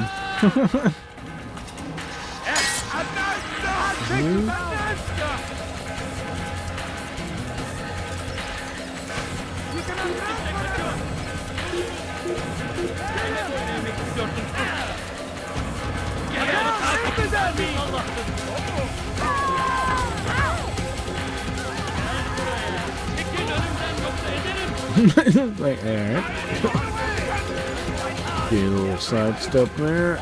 like, alright. Get a little sidestep there.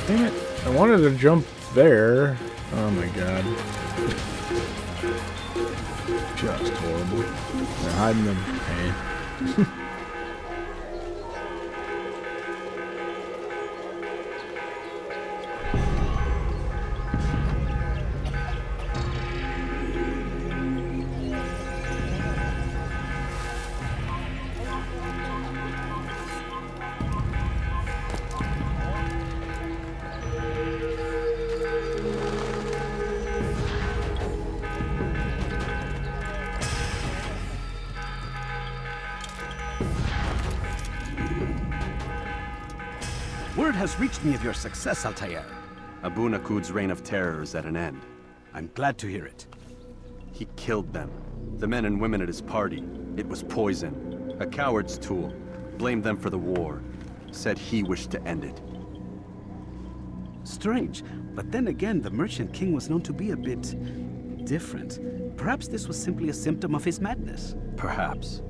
Dang it. I wanted to jump there. Oh my god. Just horrible. They're hiding them. Hey. Word has reached me of your success, Altair. Abu Naqud's reign of terror is at an end. I'm glad to hear it. He killed them. The men and women at his party. It was poison. A coward's tool. Blamed them for the war. Said he wished to end it. Strange, but then again, the Merchant King was known to be a bit different. Perhaps this was simply a symptom of his madness. Perhaps.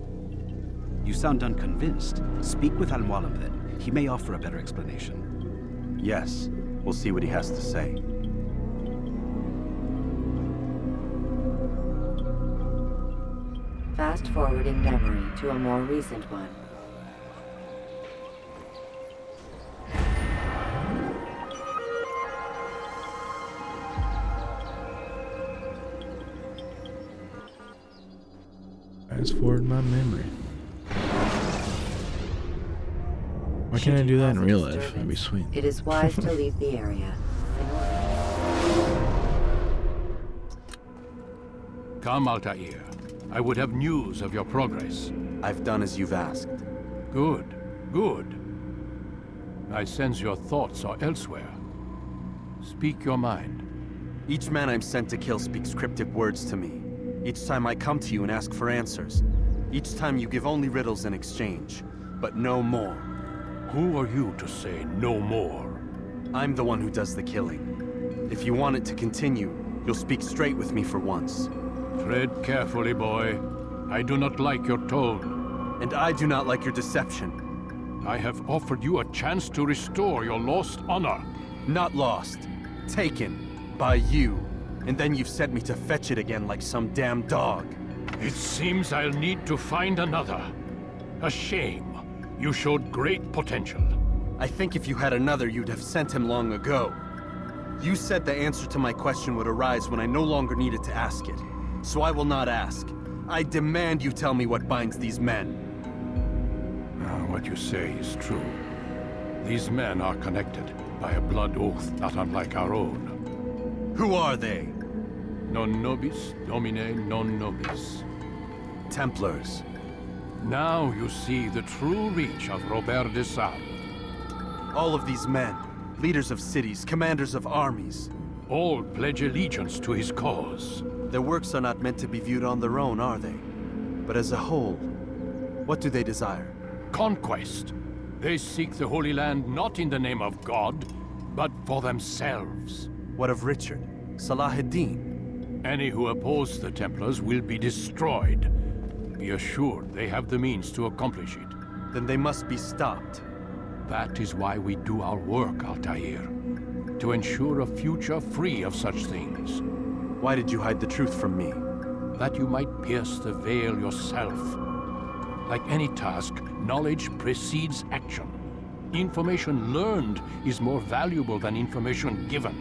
You sound unconvinced. Speak with Al-Mualim then. He may offer a better explanation. Yes. We'll see what he has to say. Fast-forwarding memory to a more recent one. Fast forward my memory. Why can't I do that in real life? That'd be sweet. It is wise to leave the area. Come, Altair. I would have news of your progress. I've done as you've asked. Good, good. I sense your thoughts are elsewhere. Speak your mind. Each man I'm sent to kill speaks cryptic words to me. Each time I come to you and ask for answers. Each time you give only riddles in exchange, but no more. Who are you to say no more? I'm the one who does the killing. If you want it to continue, you'll speak straight with me for once. Tread carefully, boy. I do not like your tone. And I do not like your deception. I have offered you a chance to restore your lost honor. Not lost. Taken. By you. And then you've sent me to fetch it again like some damn dog. It seems I'll need to find another. A shame. You showed great potential. I think if you had another, you'd have sent him long ago. You said the answer to my question would arise when I no longer needed to ask it. So I will not ask. I demand you tell me what binds these men. What you say is true. These men are connected by a blood oath not unlike our own. Who are they? Non nobis, domine non nobis. Templars. Now you see the true reach of Robert de Sable. All of these men, leaders of cities, commanders of armies. All pledge allegiance to his cause. Their works are not meant to be viewed on their own, are they? But as a whole, what do they desire? Conquest. They seek the Holy Land not in the name of God, but for themselves. What of Richard? Salah ad-Din? Any who oppose the Templars will be destroyed. Be assured they have the means to accomplish it. Then they must be stopped. That is why we do our work, Altair. To ensure a future free of such things. Why did you hide the truth from me? That you might pierce the veil yourself. Like any task, knowledge precedes action. Information learned is more valuable than information given.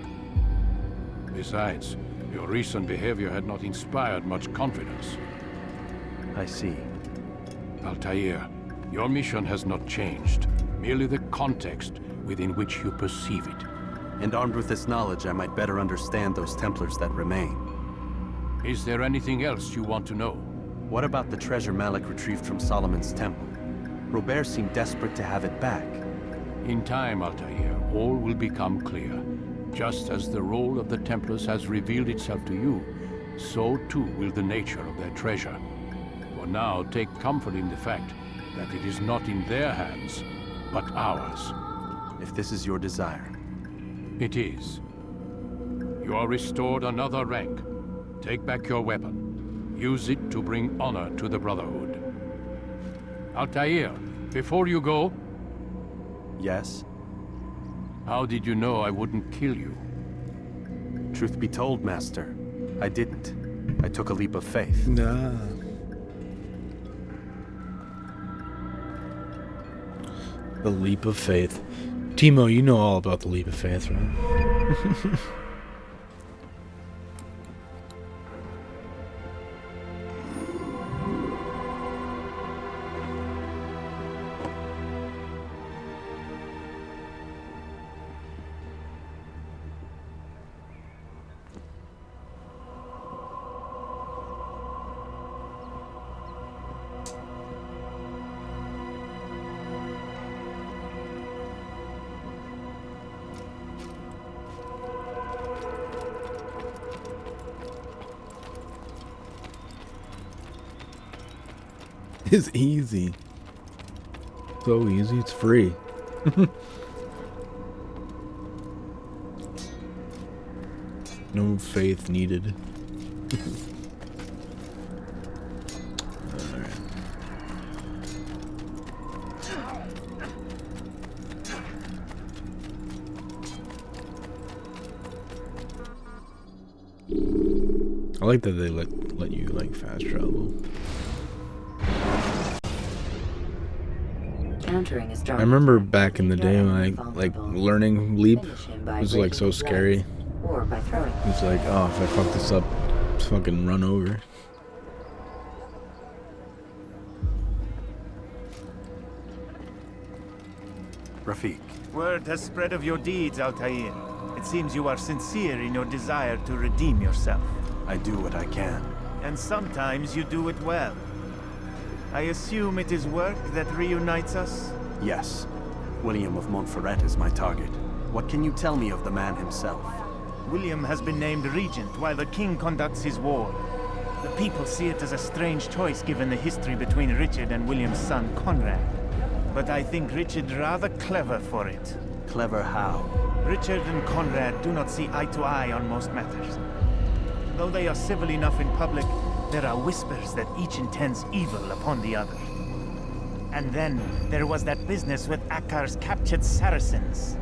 Besides, your recent behavior had not inspired much confidence. I see. Altair, your mission has not changed. Merely the context within which you perceive it. And armed with this knowledge, I might better understand those Templars that remain. Is there anything else you want to know? What about the treasure Malik retrieved from Solomon's temple? Robert seemed desperate to have it back. In time, Altair, all will become clear. Just as the role of the Templars has revealed itself to you, so too will the nature of their treasure. For now, take comfort in the fact that it is not in their hands, but ours. If this is your desire. It is. You are restored another rank. Take back your weapon. Use it to bring honor to the Brotherhood. Altair, before you go... Yes? How did you know I wouldn't kill you? Truth be told, Master, I didn't. I took a leap of faith. Nah. The leap of faith. Timo, you know all about the leap of faith, right? is easy. So easy, it's free. No faith needed. Alright. I like that they let you like fast travel. Countering is I remember back in the day when like learning leap was like so scary. Or by throwing. It's like, oh, if I fuck this up, just fucking run over. Rafik. Word has spread of your deeds, Altair. It seems you are sincere in your desire to redeem yourself. I do what I can. And sometimes you do it well. I assume it is work that reunites us? Yes. William of Montferrat is my target. What can you tell me of the man himself? William has been named regent while the king conducts his war. The people see it as a strange choice given the history between Richard and William's son, Conrad. But I think Richard rather clever for it. Clever how? Richard and Conrad do not see eye to eye on most matters. Though they are civil enough in public, there are whispers that each intends evil upon the other. And then there was that business with Akkar's captured Saracens.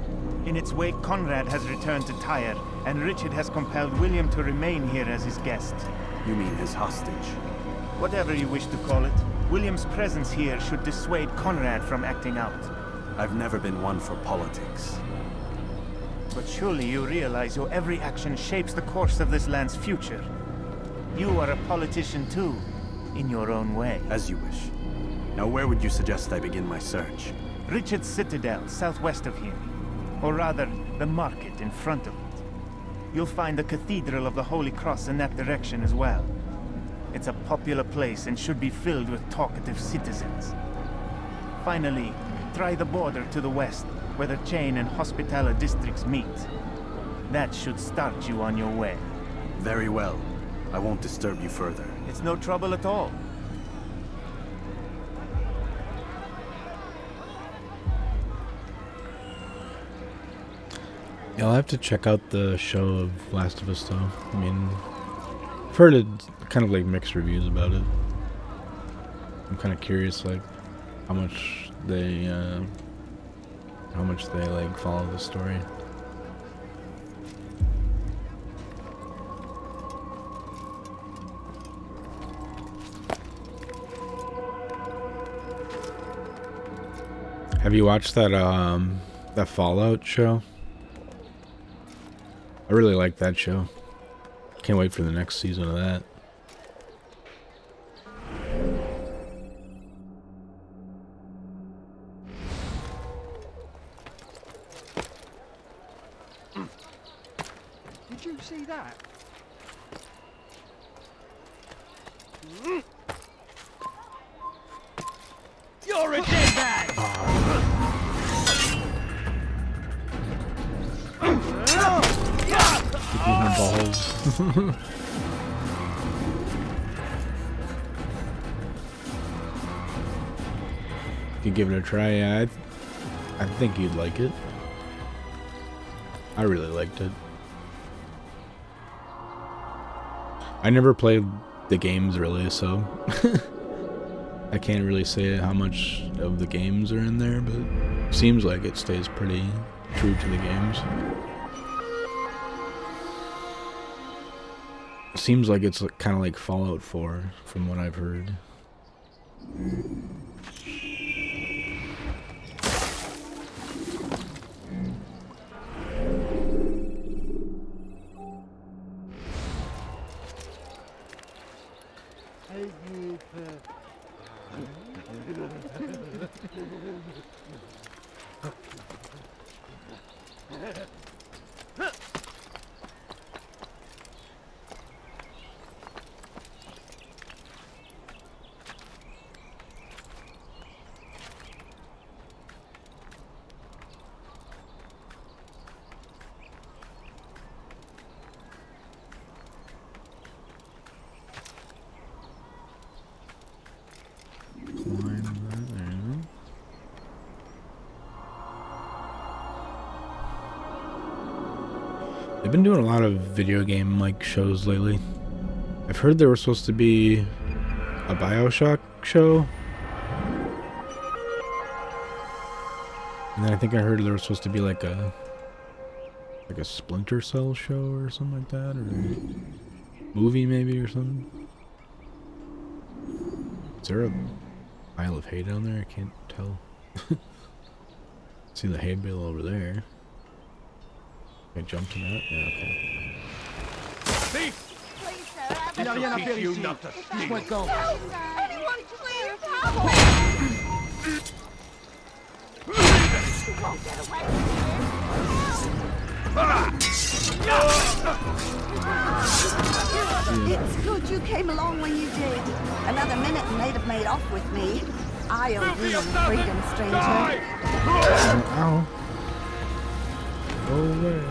In its wake, Conrad has returned to Tyre, and Richard has compelled William to remain here as his guest. You mean his hostage? Whatever you wish to call it, William's presence here should dissuade Conrad from acting out. I've never been one for politics. But surely you realize your every action shapes the course of this land's future. You are a politician too, in your own way. As you wish. Now where would you suggest I begin my search? Richard's Citadel, southwest of here. Or rather, the market in front of it. You'll find the Cathedral of the Holy Cross in that direction as well. It's a popular place and should be filled with talkative citizens. Finally, try the border to the west, where the Chain and Hospitaller districts meet. That should start you on your way. Very well. I won't disturb you further. It's no trouble at all. Yeah, I'll have to check out the show of Last of Us though. I mean, I've heard it kind of like mixed reviews about it. I'm kind of curious like how much they like follow the story. Have you watched that that Fallout show? I really like that show. Can't wait for the next season of that. Did you see that? You're a dead man! My balls. You could give it a try. Yeah, I think you'd like it. I really liked it. I never played the games really, so I can't really say how much of the games are in there, but it seems like it stays pretty true to the games. Seems like it's kind of like Fallout 4 from what I've heard. They've been doing a lot of video game like shows lately. I've heard there was supposed to be a BioShock show. And then I think I heard there was supposed to be like a Splinter Cell show or something like that, or movie maybe or something. Is there a pile of hay down there? I can't tell. See the hay bale over there. Can I jump to that? Yeah, okay. Please, sir, have a Teach you not to steal. Anyone, please help! You won't get away It's good you came along when you did. Another minute and they'd have made off with me. I owe you freedom, stranger. Ow. Go away.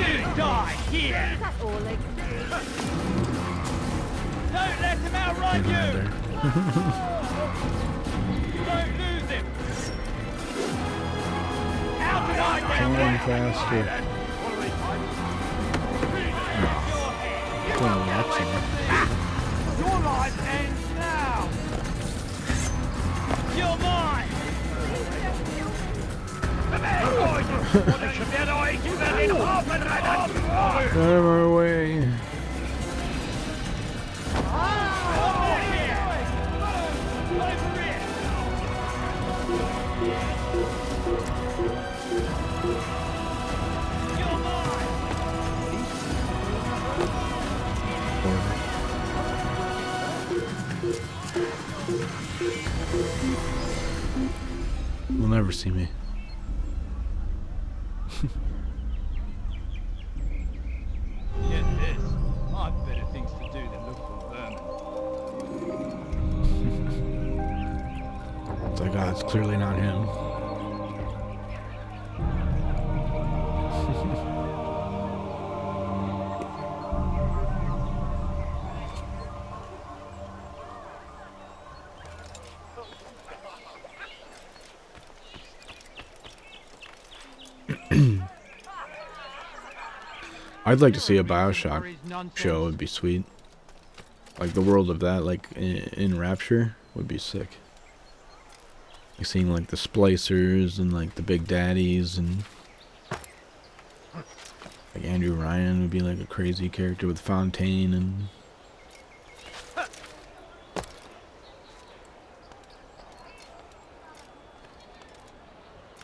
You die here! That's all they can do. Don't let him outrun you! Don't lose him! Out and I Come on faster. Your life ends now! You're mine! Out of my way. You'll never see me. Get this. I've better things to do than look for vermin. It's like, it's clearly not him. I'd like to see a BioShock show. It'd be sweet. Like the world of that, like in Rapture, would be sick. Like seeing like the splicers and like the big daddies, and like Andrew Ryan would be like a crazy character with Fontaine, and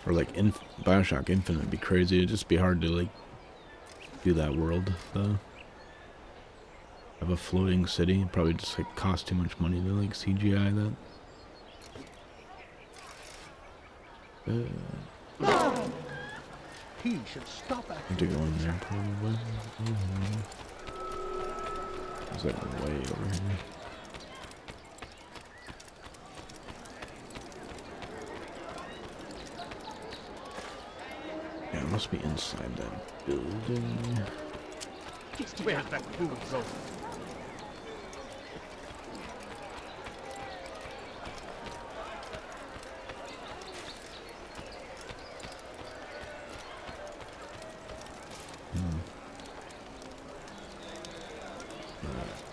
or like BioShock Infinite would be crazy. It'd just be hard to like do that world though. Have a floating city. Probably just like cost too much money to like CGI that. He should stop I have to go in there probably. It's like way over here. Yeah, it must be inside that building. Where's that fool go?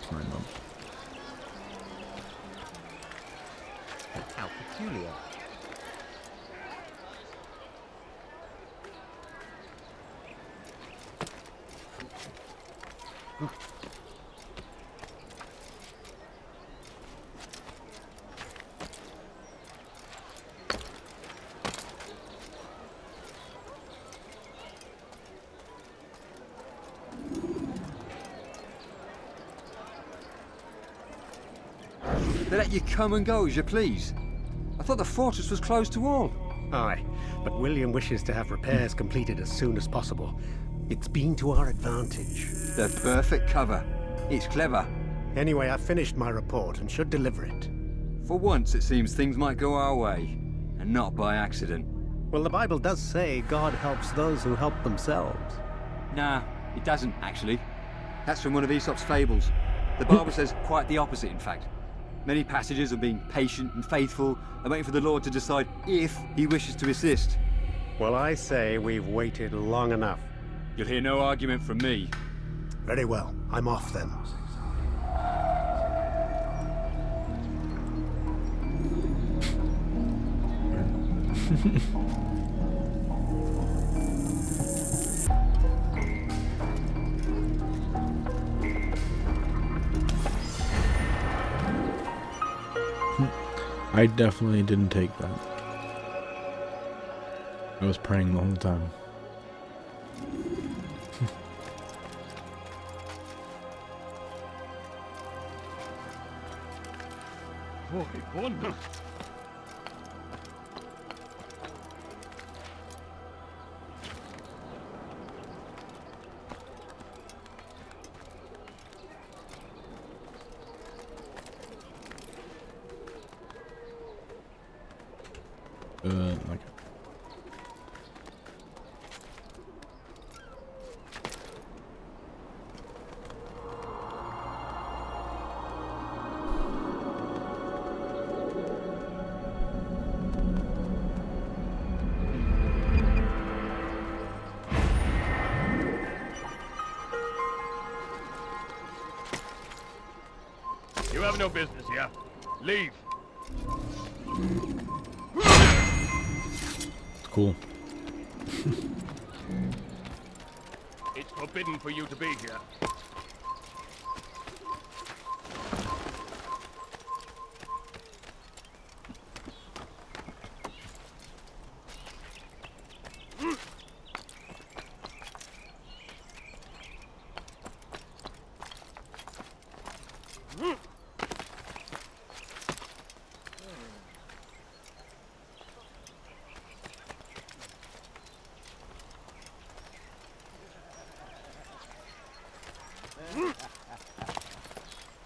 Climb up. How peculiar. They let you come and go as you please. I thought the fortress was closed to all. Aye, but William wishes to have repairs completed as soon as possible. It's been to our advantage. The perfect cover. It's clever. Anyway, I've finished my report and should deliver it. For once, it seems things might go our way, and not by accident. Well, the Bible does say God helps those who help themselves. Nah, it doesn't, actually. That's from one of Aesop's fables. The Bible says quite the opposite, in fact. Many passages of being patient and faithful and waiting for the Lord to decide if he wishes to assist. Well, I say we've waited long enough. You'll hear no argument from me. Very well. I'm off then. I definitely didn't take that. I was praying the whole time. Like You have no business here. Leave. cool. It's forbidden for you to be here.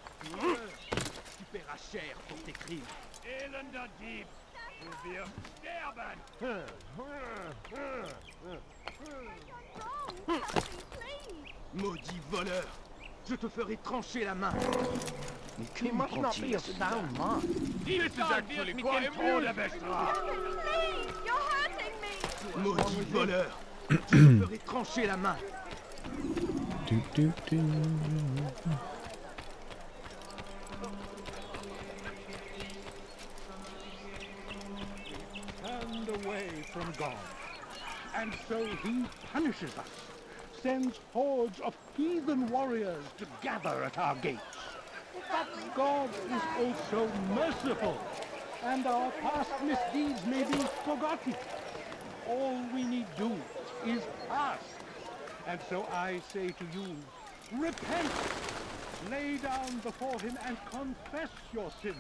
Tu paieras cher pour tes crimes. Elender Dieb, du wirst sterben. Maudit voleur, je te ferai trancher la main. He must not be a sound man. This is actually quite old, Vestra. Please, you're hurting me. Maudit voleur, je te ferai trancher la main. Turned away from God. And so he punishes us, sends hordes of heathen warriors to gather at our gates. But God is also merciful, and our past misdeeds may be forgotten. All we need do is ask. And so I say to you, repent! Lay down before him and confess your sins.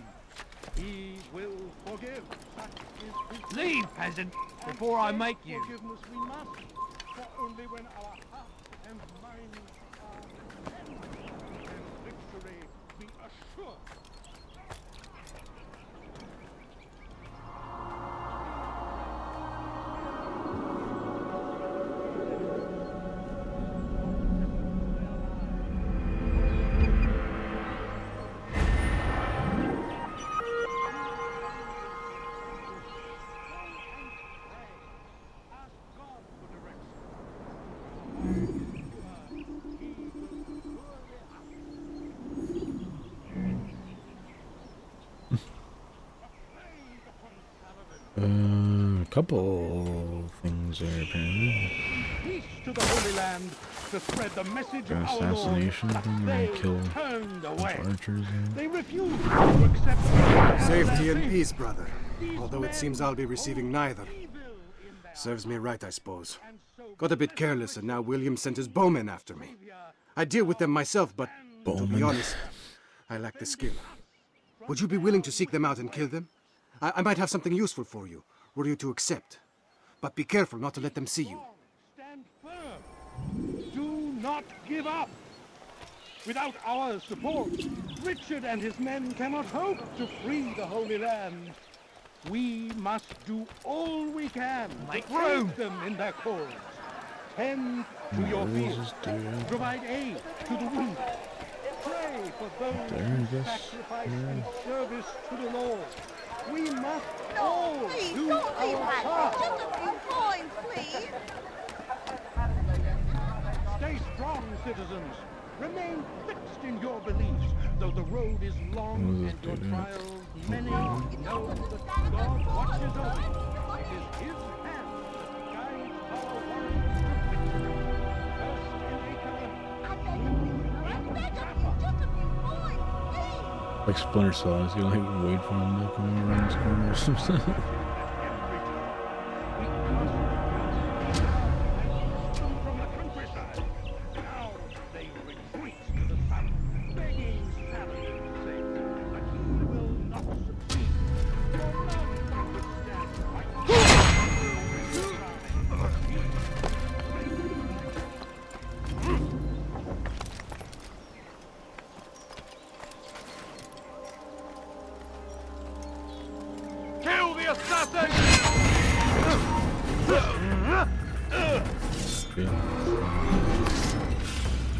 He will forgive. Such is his Leave, peasant, before I make you. forgiveness we must, for only when our hearts and minds are cleansed can victory be assured. A couple things there apparently. Peace to the Holy Land to spread the message An of our Lord, assassination but thing where they they kill turned a bunch away. of archers. They refused to accept Safety and peace, brother. Although it seems I'll be receiving neither. Serves me right, I suppose. Got a bit careless, and now William sent his bowmen after me. I deal with them myself, but to be Bowmen? honest, I lack the skill. Would you be willing to seek them out and kill them? I might have something useful for you, were you to accept. But be careful not to let them see you. Stand firm. Do not give up. Without our support, Richard and his men cannot hope to free the Holy Land. We must do all we can Make to room. aid them in their cause. Tend to your fields. Provide aid to the wounded. Pray for those There, I who guess. sacrifice Yeah. in service to the Lord. We must all Please, do don't leave our that. part. Just a few coins, please. citizens. Remain fixed in your beliefs, though the road is long and your trials many. Know that God watches over you. It is His hand that guides our warriors to victory. First in Like Splinter Cells, you like wait for him to come around this corner or something.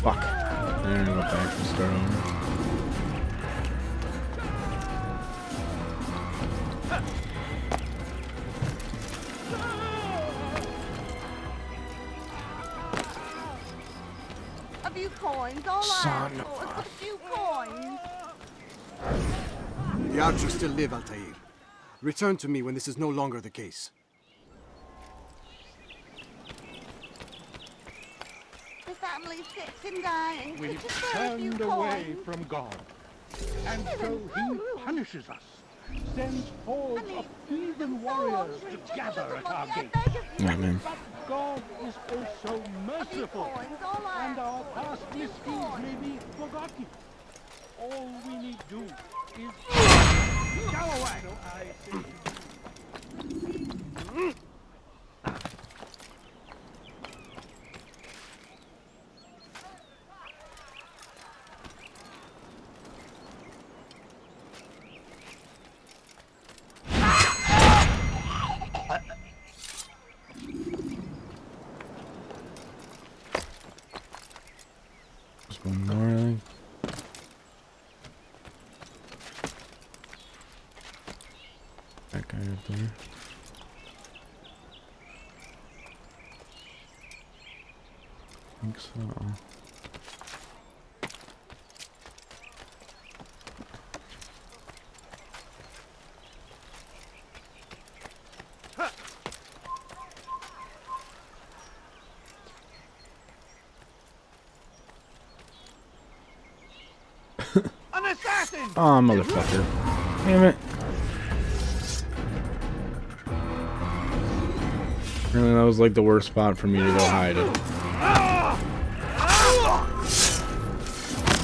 Fuck. There, go back and start over. A few coins, all I ask for is a few coins. The archers still live, Altair. Return to me when this is no longer the case. The family's sick and dying. We've Just for a few turned away coins. from God, and so He punishes us, sends hordes of heathen warriors to gather at our gates. Yeah, man. But God is also merciful, and our past misdeeds may be forgotten. All we need do is go away. So I say, Just one more, I think. That guy up there. I think so. an assassin! Oh, motherfucker. Damn it. Really, that was like the worst spot for me to go hide it. I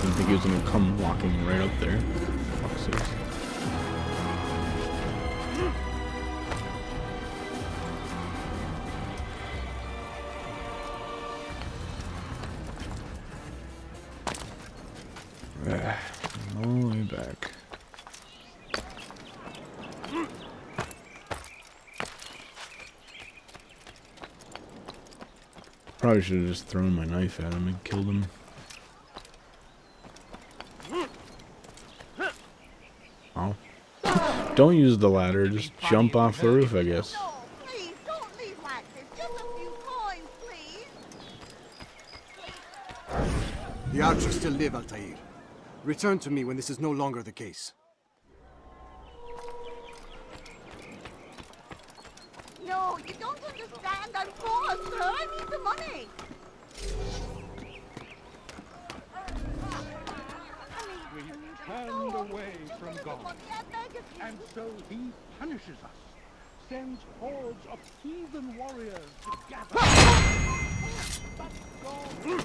didn't think he was gonna come walking right up there. Fuck's sake. All the way back. Probably should have just thrown my knife at him and killed him. Oh. Don't use the ladder, just jump off the roof, I guess. Please, don't leave like this. Just a few coins, please. The archers still live, Altair. Return to me when this is no longer the case. No, you don't understand. I'm poor, sir. I need the money. We've turned away from God, and so He punishes us, sends hordes of heathen warriors to gather. But God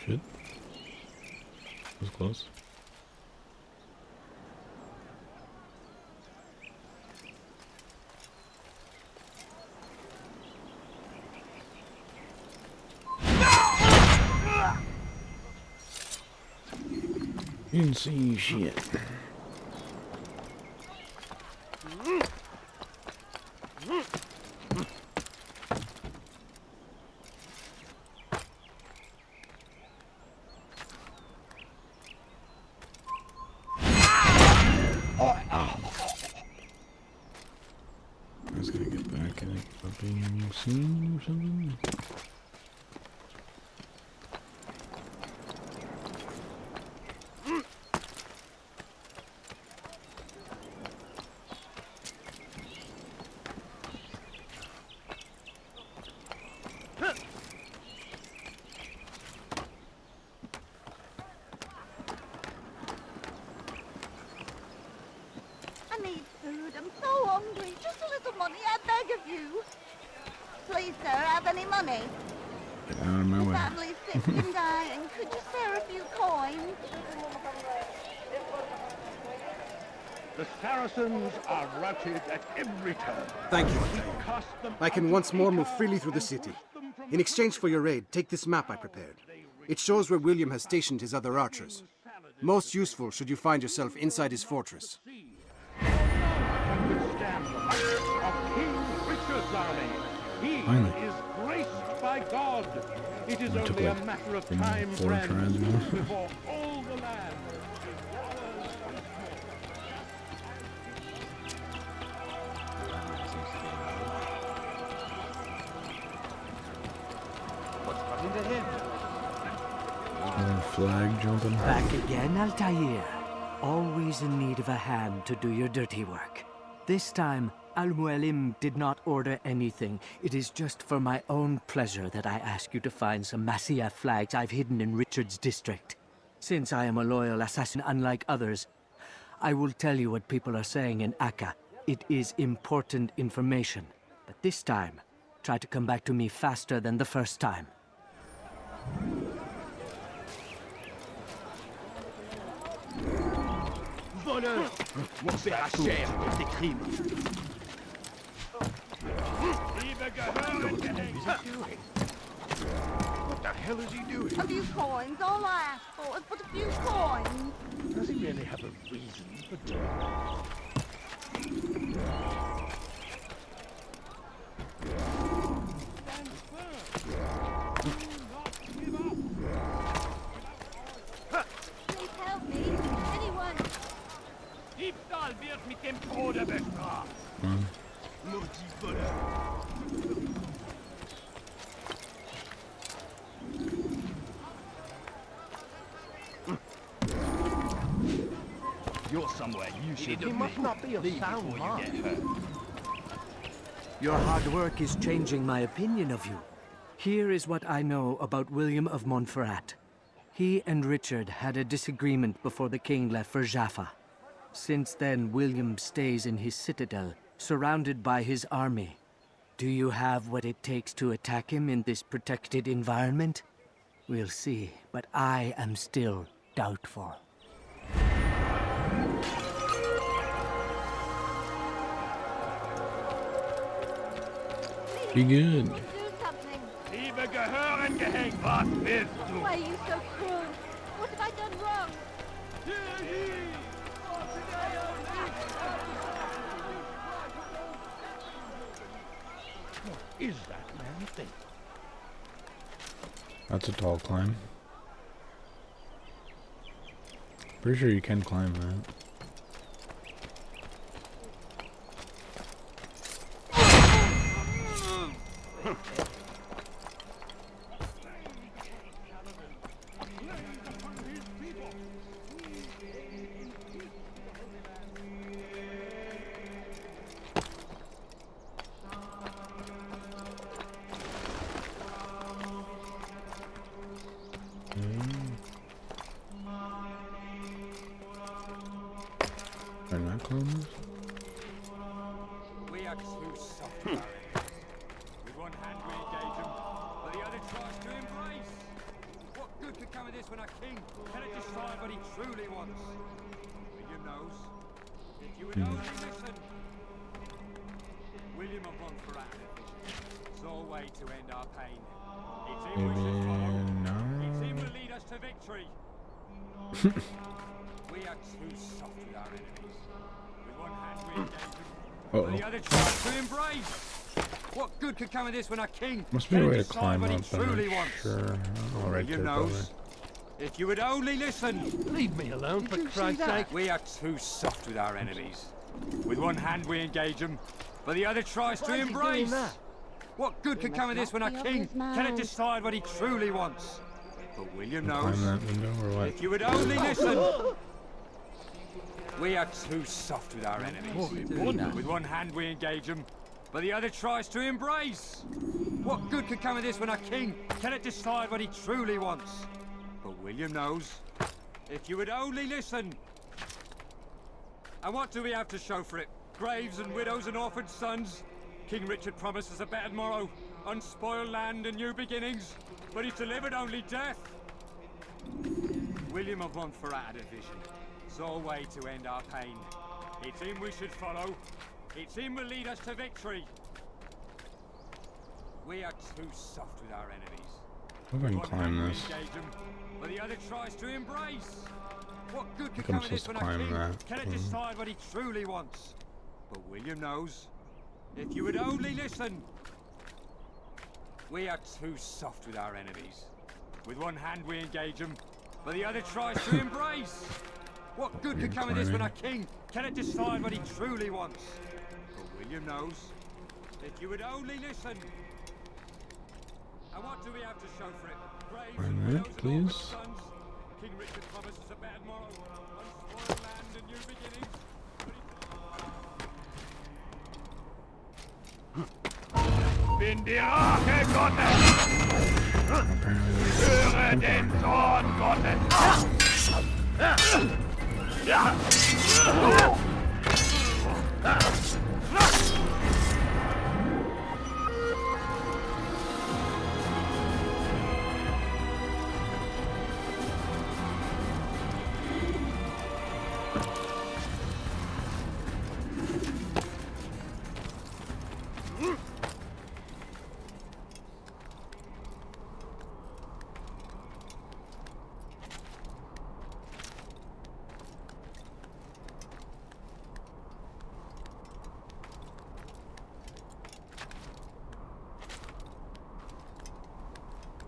Shit. That was close. You didn't see shit. I was gonna get back, I think. scene or something? I need food. I'm so hungry. Just a little money, I beg of you. Please, sir, have any money? Get out of my way. Family's sick and dying. Could you spare a few coins? The Saracens are routed at every turn. Thank you. Cast them I can once more move freely through the city. In exchange for your aid, take this map I prepared. It shows where William has stationed his other archers. Most useful should you find yourself inside his fortress. withstand the might of King Richard's army. He is graced by God. It is only a matter of time, friends, before all the land is ours once more. What's got into him? Flag jumping. Back again, Altair. Always in need of a hand to do your dirty work. This time, Al-Mualim did not order anything. It is just for my own pleasure that I ask you to find some Masyaf flags I've hidden in Richard's district. Since I am a loyal assassin unlike others, I will tell you what people are saying in Akka. It is important information. But this time, try to come back to me faster than the first time. Voleur! Mon père a cher pour tes crimes. What the hell is he doing? A few coins. All I ask for is but a few coins. Does he really have a reason for doing Please help me. Anyone. Diebstahl wird mit dem Tode bestraft. Maudit voleur! You're somewhere you should be. must not be of Leave sound before you get hurt. Your hard work is changing my opinion of you. Here is what I know about William of Montferrat. He and Richard had a disagreement before the king left for Jaffa. Since then, William stays in his citadel, surrounded by his army. Do you have what it takes to attack him in this protected environment? We'll see, but I am still doubtful. Be good. Do something. Liebe gehören gehängt. Was willst du? Why are you so cruel? What have I done wrong? What is that man think? That's a tall climb. Pretty sure you can climb that. Are not close? We are too soft. With one hand we engage him, but the other tries to embrace. What good could come of this when our king cannot decide what he truly wants? William knows. If you would only listen. William of Montferrat. Sole way to end our pain. It's him we should follow. It's him will lead us to victory. We are too soft with our enemies. With one hand we engage them, but the other tries to embrace. What good could come of this when our king Must be a way to cannot climb decide up, what he but truly I'm wants? sure. All right, William there, knows. brother. If you would only listen. Leave me alone, for Christ's sake. We are too soft with our enemies. With one hand we engage them, but the other tries Why to is he doing embrace. that? What good could come of this when our king cannot decide what he truly wants? But William knows. Climb that window or what? If you would only listen. We are too soft with our enemies. With one hand we engage them, but the other tries to embrace. What good could come of this when our king cannot decide what he truly wants? But William knows. If you would only listen. And what do we have to show for it? Graves and widows and orphaned sons. King Richard promises a better tomorrow, unspoiled land and new beginnings, but he's delivered only death. William of Montferrat had a vision. Saw a way to end our pain. It's him we should follow. It's him will lead us to victory. We are too soft with our enemies. I'm going to climb this. But the other tries to embrace. What good I could think I'm come of this supposed to when our climb king that. cannot decide what he truly wants? But William knows. If you would only listen. We are too soft with our enemies. With one hand we engage them, but the other tries to embrace. What good could come of this when our king cannot decide what he truly wants? But William knows. If you would only listen. And what do we have to show for it? Graves and Climb widows that, and orphaned please. sons. King Richard promises a better tomorrow, unspoiled land and new beginnings. Bin die Rache Gottes! Höre den Zorn Gottes!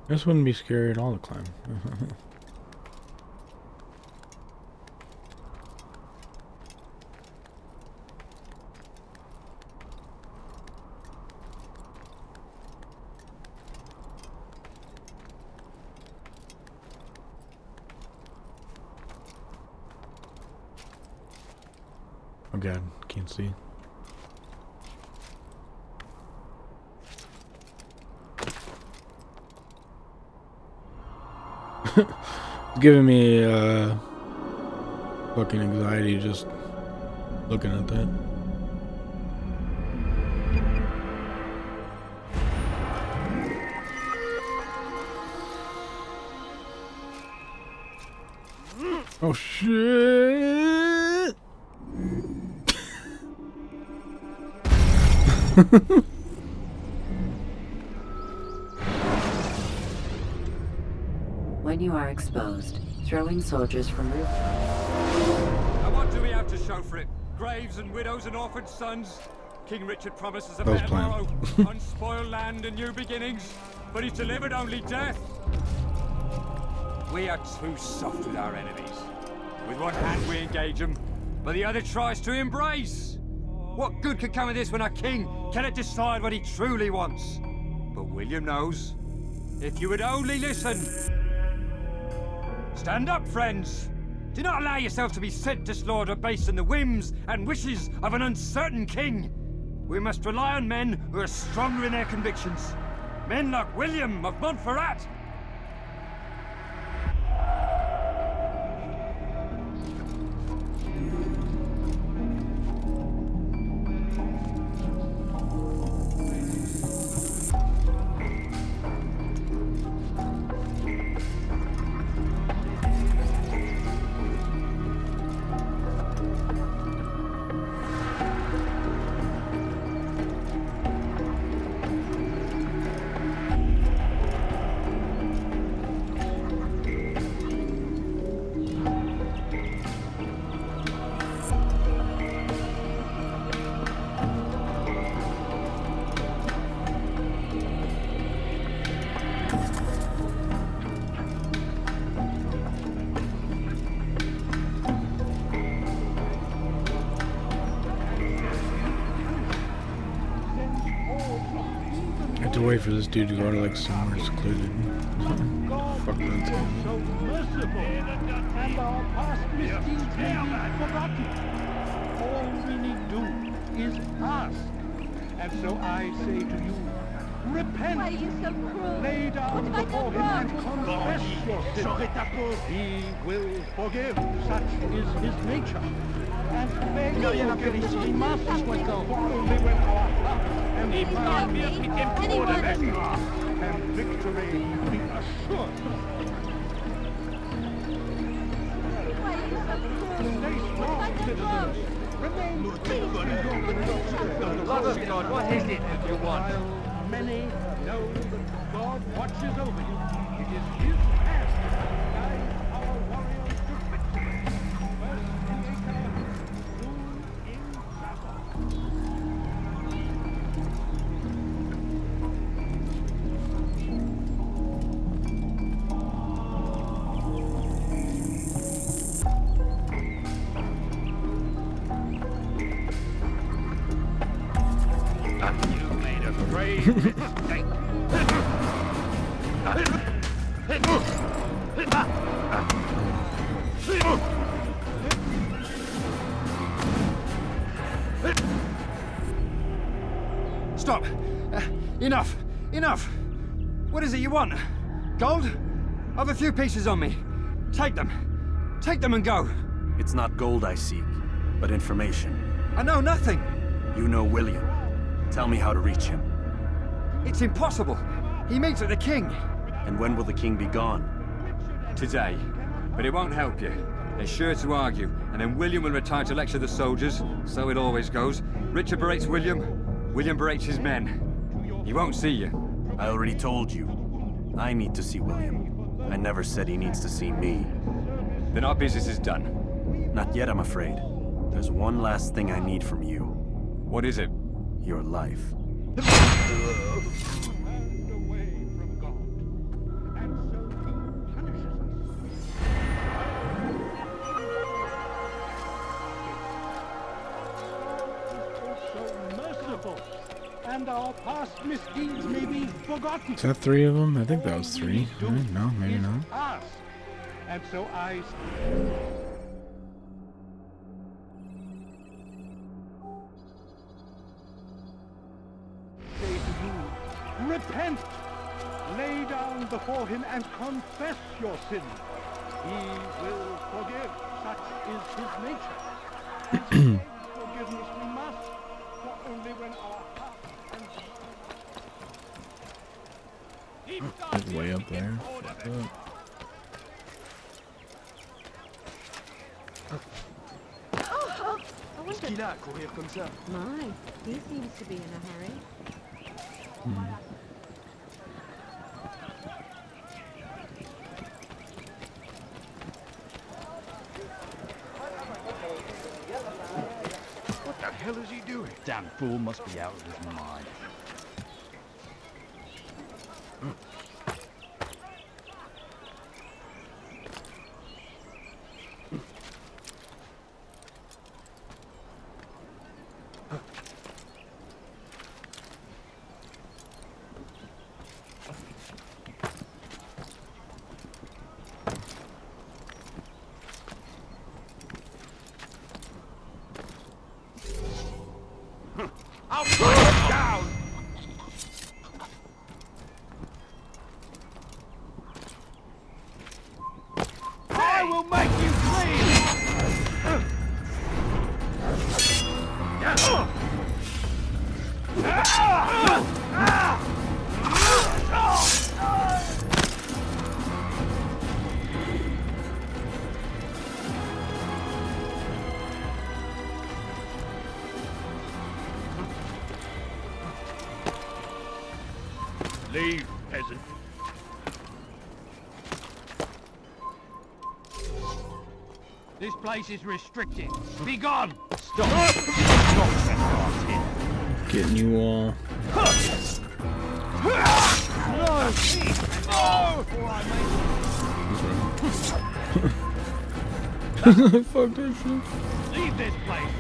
This wouldn't be scary at all to climb. Oh god, can't see. It's giving me fucking anxiety just looking at that. Oh shit! When you are exposed, throwing soldiers from roof. And what do we have to show for it? Graves and widows and orphaned sons. King Richard promises a better tomorrow, unspoiled land and new beginnings, but he's delivered only death. We are too soft with our enemies. With one hand we engage them, but the other tries to embrace. What good could come of this when our king cannot decide what he truly wants? But William knows. If you would only listen. Stand up, friends. Do not allow yourself to be sent to slaughter based on the whims and wishes of an uncertain king. We must rely on men who are stronger in their convictions. Men like William of Montferrat. to wait for this dude to go to like somewhere secluded. Fuck that. So merciful, and our past misdeeds may be forgotten. All we need do is ask. And so I say to you, repent. Why are you so cruel? Lay down What have I before done him wrong? and confess your sin. He will forgive. Such is his nature. And may you forgive us only when our heart and mind and victory be assured. Why are you so cruel? Stay strong, citizens. Remain Lord of God, what is it that you want? While many know that God watches over you, it is his hand that guides our warriors to victory. First in Acre, soon in Saba. You made a grave mistake. Stop! Enough! Enough! What is it you want? Gold? I've a few pieces on me. Take them. Take them and go. It's not gold I seek, but information. I know nothing. You know William. Tell me how to reach him. It's impossible. He meets with the king. And when will the king be gone? Today. But it won't help you. They're sure to argue, and then William will retire to lecture the soldiers. So it always goes. Richard berates William. William berates his men. He won't see you. I already told you. I need to see William. I never said he needs to see me. Then our business is done. Not yet, I'm afraid. There's one last thing I need from you. What is it? Your life. And our past misdeeds may be forgotten. Is that 3 of them? I think that was 3. Right? No, maybe not. Ask. And so I say to you, repent. Lay down before him and confess your sin. He will forgive. Such is his nature. And so forgiveness we must, for only when our It's way up there. What's qu'il a à courir comme ça? My, he seems to be in a hurry. What the hell is he doing? Damn fool must be out of his mind. I'll put him down! I will make you Leave, peasant. This place is restricted. Be gone! Stop! Getting you all. No! Fuck that shit. Leave this place!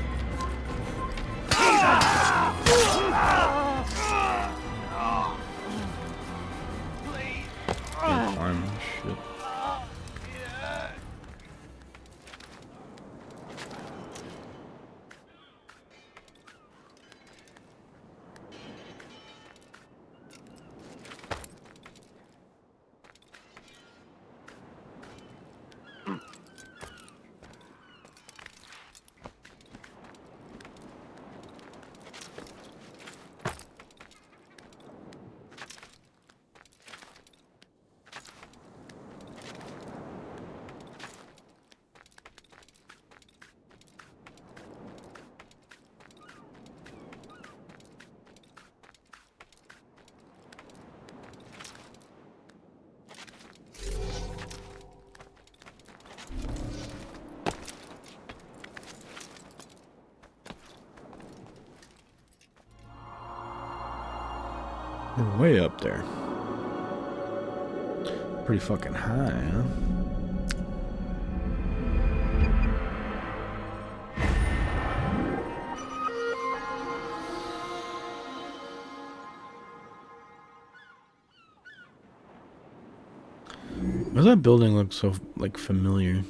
We're way up there. Pretty fucking high, huh? Why does that building look so, like, familiar?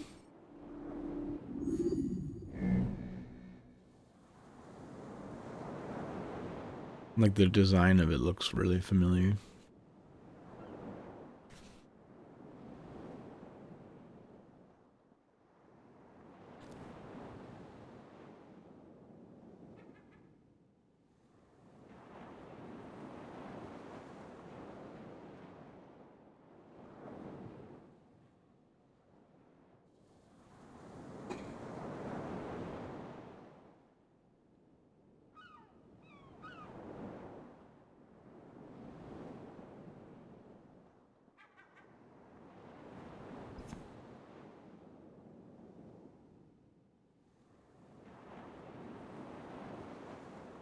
Like, the design of it looks really familiar.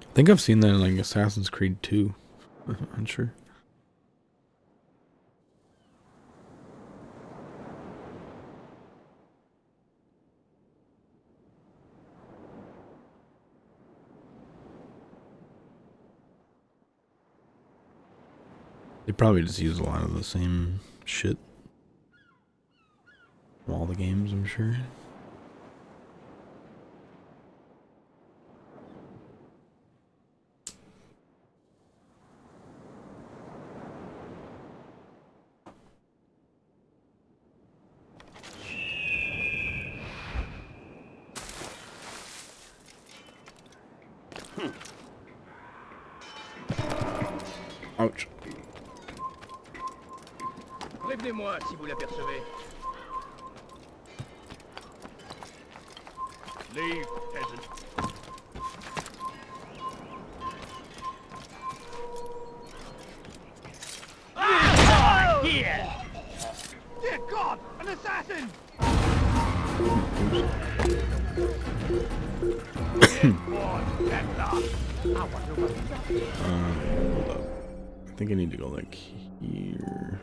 I think I've seen that in like Assassin's Creed 2. I'm sure. They probably just use a lot of the same shit from all the games, I'm sure. Ouch. Prévenez-moi si vous l'apercevez. Leave, peasant. Ah! Here! Dear God! An assassin! Hold up. I think I need to go like here.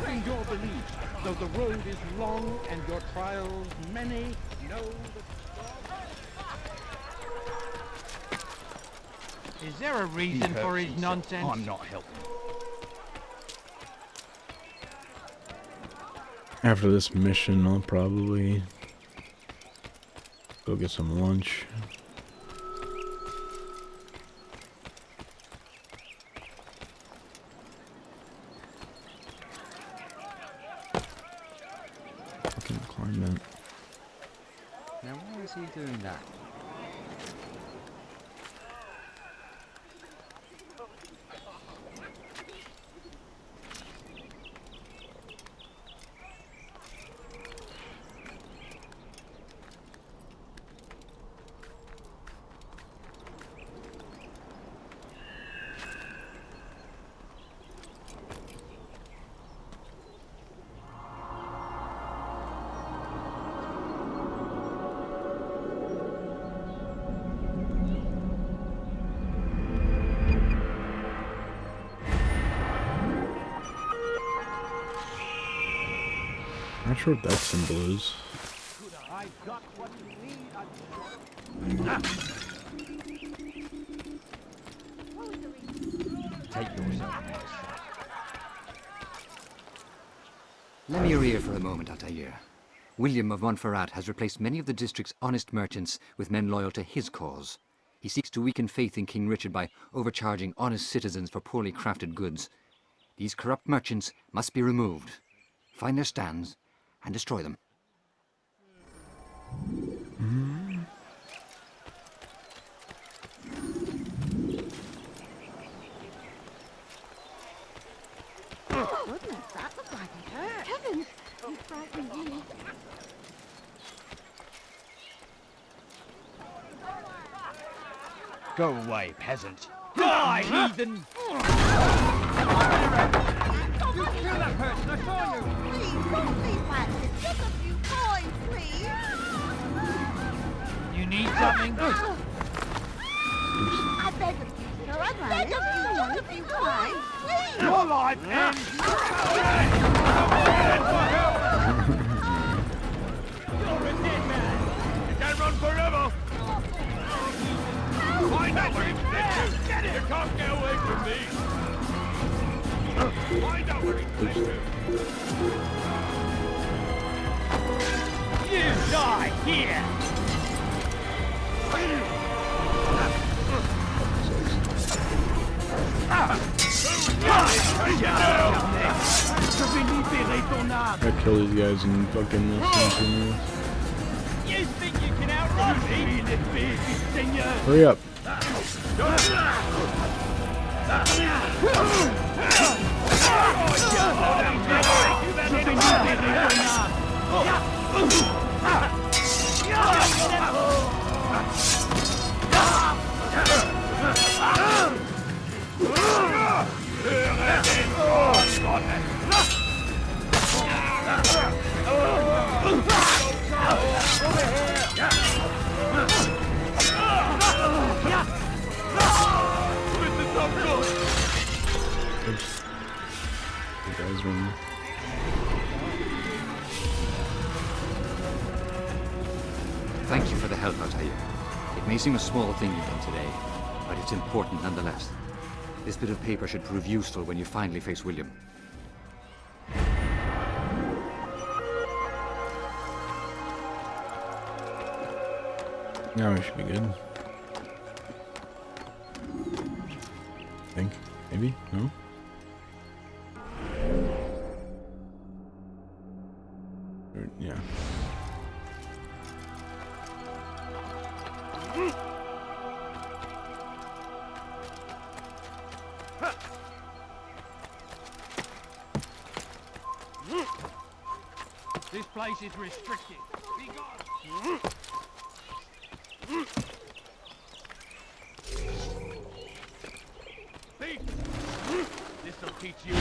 In your belief, though the road is long and your trials many, know that... Is there a reason for his nonsense? I'm not helping. After this mission, I'll probably go get some lunch. Fucking climb that. Now why is he doing that? Not sure what that symbol is. Take yourself. Lend me your ear for a moment, Altair. William of Montferrat has replaced many of the district's honest merchants with men loyal to his cause. He seeks to weaken faith in King Richard by overcharging honest citizens for poorly crafted goods. These corrupt merchants must be removed. Find their stands and destroy them. Goodness, that looked like it hurt. Heavens! You frightened me. Go away, peasant. Die, heathen! that person, I saw you! Please, don't be passive. Just a few coins, please. You need something? I beg of you, sir. I beg of you, just a few coins, please. Your life ends! You're a dead man! You can't run forever! Find out where he's been! Get it! You can't get away from me! Find out where he's been! You die here! I kill these guys and fucking listen. You think you can outrun me? Hurry up. Oops. You guys win. Thank you for the help, Altair. It may seem a small thing you've done today, but it's important nonetheless. This bit of paper should prove useful when you finally face William. Now we should be good. I think. Maybe? No? Or, yeah. This place is restricted. Be gone. This'll teach you.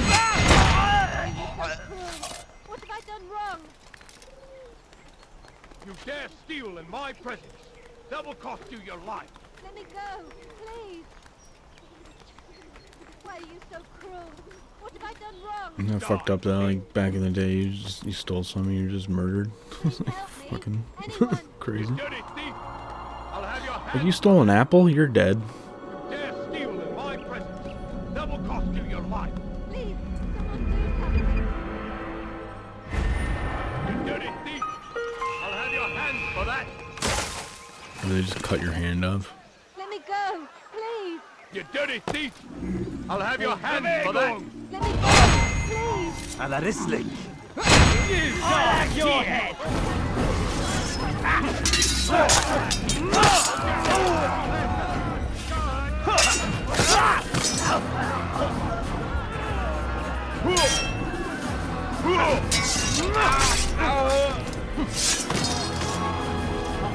What have I done wrong? You dare steal in my presence. That will cost you your life. Let me go, please. Why are you so cruel? What have I done wrong? Isn't that fucked up that like back in the day you stole something, you're just murdered? Fucking crazy. Like you stole an apple, you're dead. You dare steal in my presence. That will cost you your life. Please, someone do something. You dirty thief. I'll have your hands for that. Or they just cut your hand off. Let me go, please. You dirty thief. I'll have your hands for that. Let me go, please. À la wrestling. You die your head! I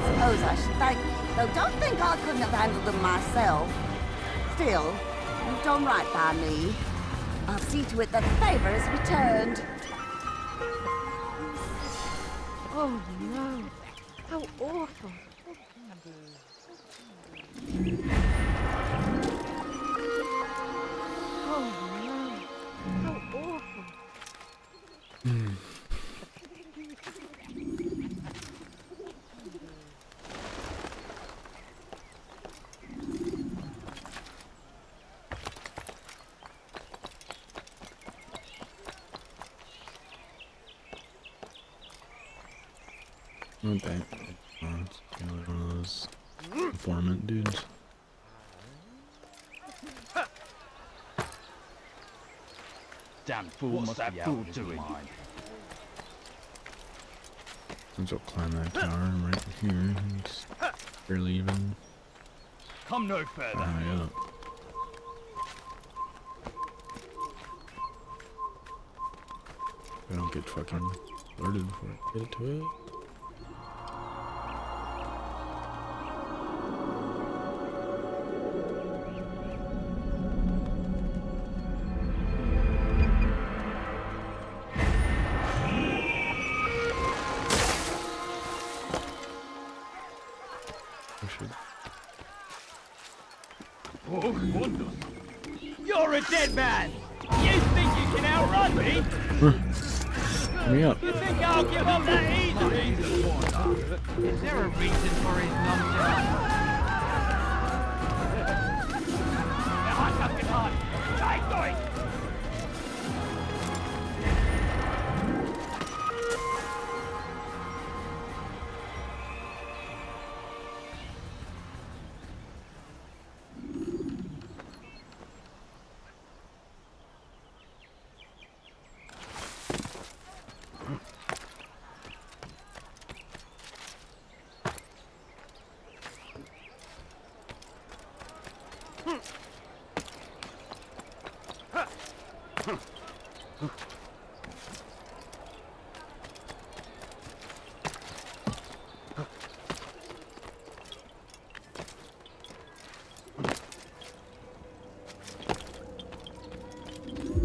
suppose I should thank you, though don't think I couldn't have handled them myself. Still, you've done right by me. I'll see to it that the favor is returned. Oh no, how awful. Oh no, how awful. Not that. Oh, it's one of those informant dudes. Damn fool, what's that fool doing? Let's go climb that tower. I'm right here. It's barely even Come no further. high up. I don't get fucking alerted before I get to it. Oh, wonders. You're a dead man! You think you can outrun me? Give me up. You think I'll give up that easily? Is there a reason for his nonsense? I have been hard. I'm going!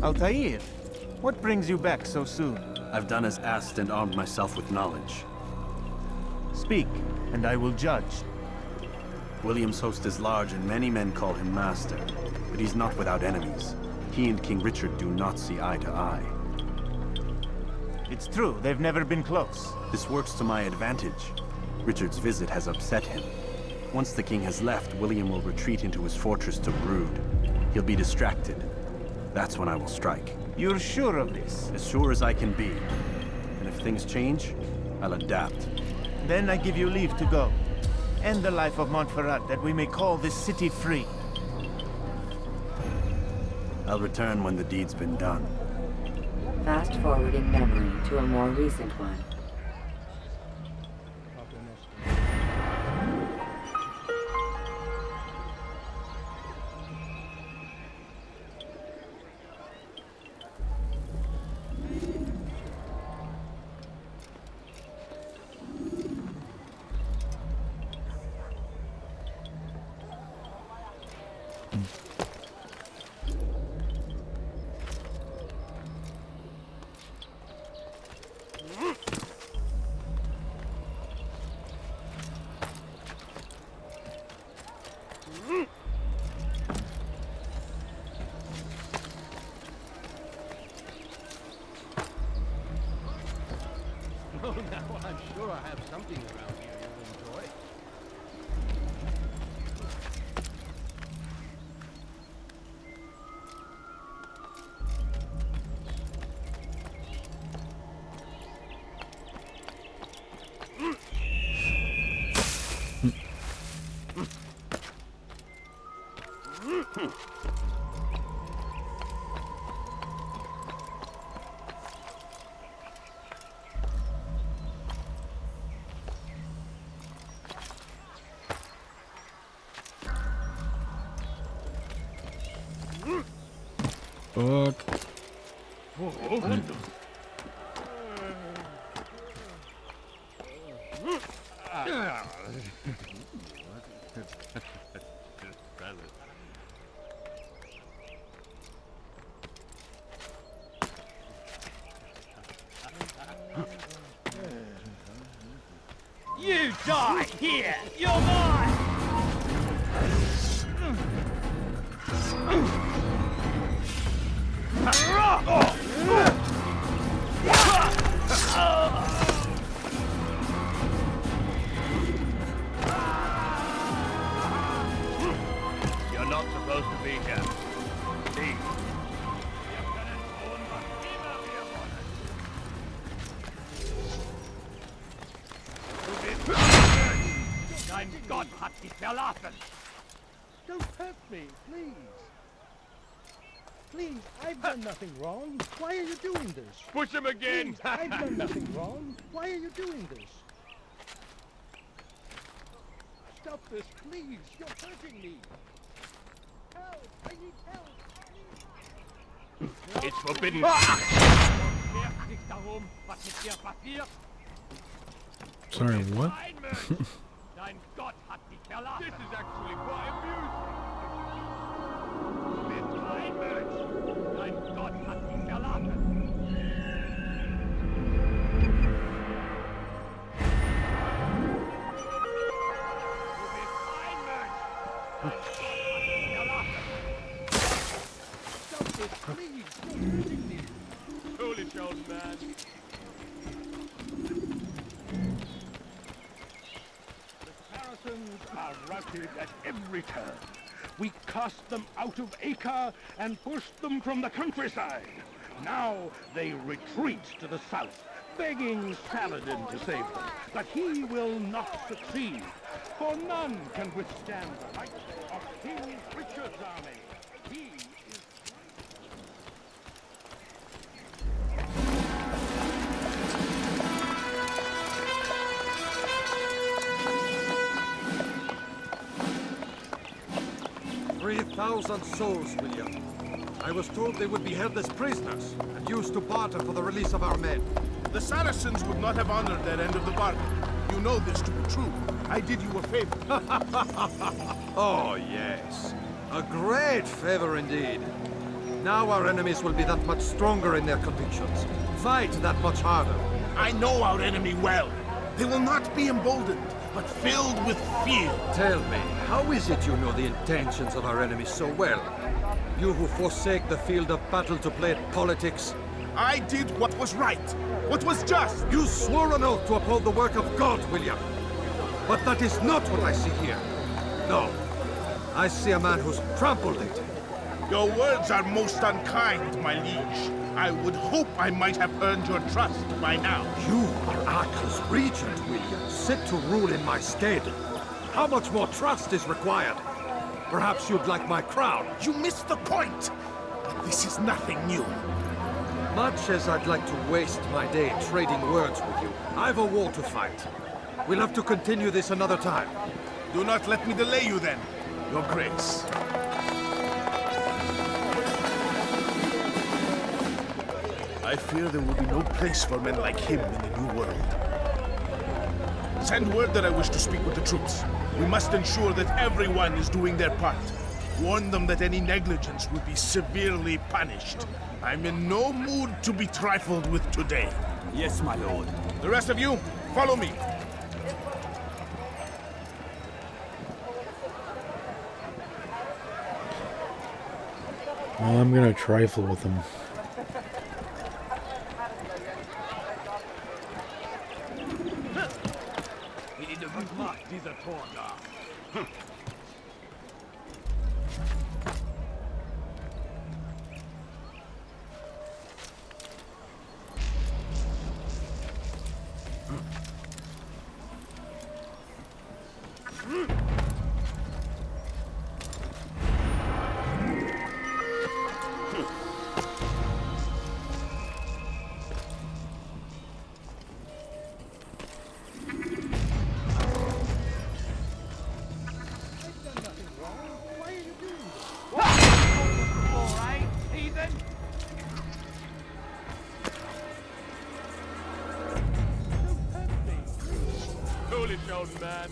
Altair, what brings you back so soon? I've done as asked and armed myself with knowledge. Speak, and I will judge. William's host is large and many men call him master, but he's not without enemies. He and King Richard do not see eye to eye. It's true, they've never been close. This works to my advantage. Richard's visit has upset him. Once the king has left, William will retreat into his fortress to brood. He'll be distracted. That's when I will strike. You're sure of this? As sure as I can be. And if things change, I'll adapt. Then I give you leave to go. End the life of Montferrat, that we may call this city free. I'll return when the deed's been done. Fast-forwarding memory to a more recent one. Oh, now I'm sure I have something around here you'll enjoy. Fuck. You die here! You're mine! You're not supposed to be here. Leave. Dein Gott hat dich verlassen! Don't hurt me, please. Please, I've done nothing wrong. Why are you doing this? Push him again! Please, I've done nothing wrong. Why are you doing this? Stop this, please. You're hurting me. Help! I need help. It's forbidden. Merkt sich darum, was mit dir passiert? Sorry, what? Dein Gott hat dich verlassen! This is actually quite amusing. Du bist ein Mensch! Dein Gott hat dich verlassen! Du bist ein Mensch! Dein Gott hat dich verlassen! this, please. You're hurting me. Foolish old man. The Saracens are routed at every turn. We cast them out of Acre and pushed them from the countryside. Now they retreat to the south, begging Saladin to save them. But he will not succeed, for none can withstand the might of King Richard's army. He is... 3,000 souls, William. I was told they would be held as prisoners and used to barter for the release of our men. The Saracens would not have honored their end of the bargain. You know this to be true. I did you a favor. Oh, yes. A great favor indeed. Now our enemies will be that much stronger in their convictions. Fight that much harder. I know our enemy well. They will not be emboldened, but filled with fear. Tell me, how is it you know the intentions of our enemies so well? You who forsake the field of battle to play at politics. I did what was right, what was just. You swore an oath to uphold the work of God, William. But that is not what I see here. No. I see a man who's trampled it. Your words are most unkind, my liege. I would hope I might have earned your trust by now. You are Acre's regent, William, set to rule in my stead. How much more trust is required? Perhaps you'd like my crown. You missed the point. This is nothing new. Much as I'd like to waste my day trading words with you, I've a war to fight. We'll have to continue this another time. Do not let me delay you then, Your Grace. I fear there will be no place for men like him in the New World. Send word that I wish to speak with the troops. We must ensure that everyone is doing their part. Warn them that any negligence will be severely punished. I'm in no mood to be trifled with today. Yes, my lord. The rest of you, follow me. I'm gonna trifle with him. Dieser Tor da.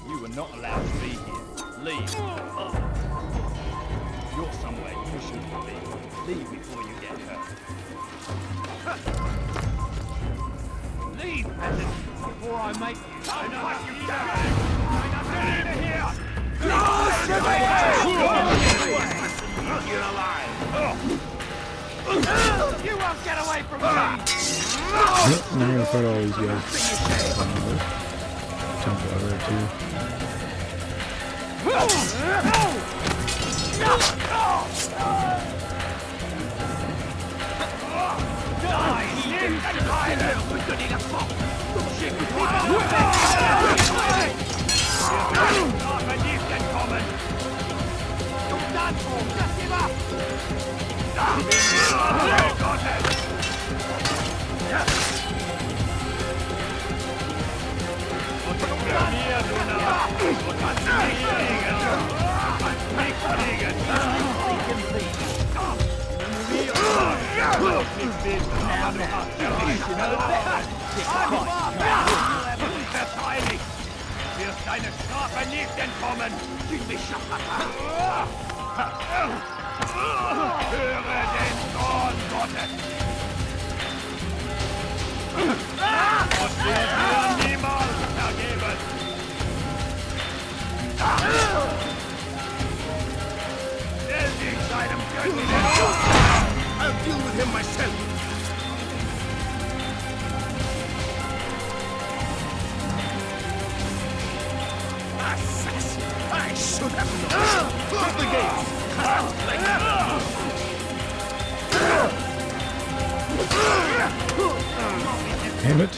You were not allowed to be here. Leave. You're somewhere you shouldn't be. Leave before you get hurt. Leave, peasant, before I make you. I know what you've done. You're alive. You won't get away from me. Nope, I'm gonna fight all these guys. Templar there too. Wirst deine Strafe nicht entkommen! Höre den Zorn Gottes! Und wird mir niemals vergeben! Stell dich seinem Göttlichen! deal with him myself. Assassin! I should have known. Close the gates. Damn it.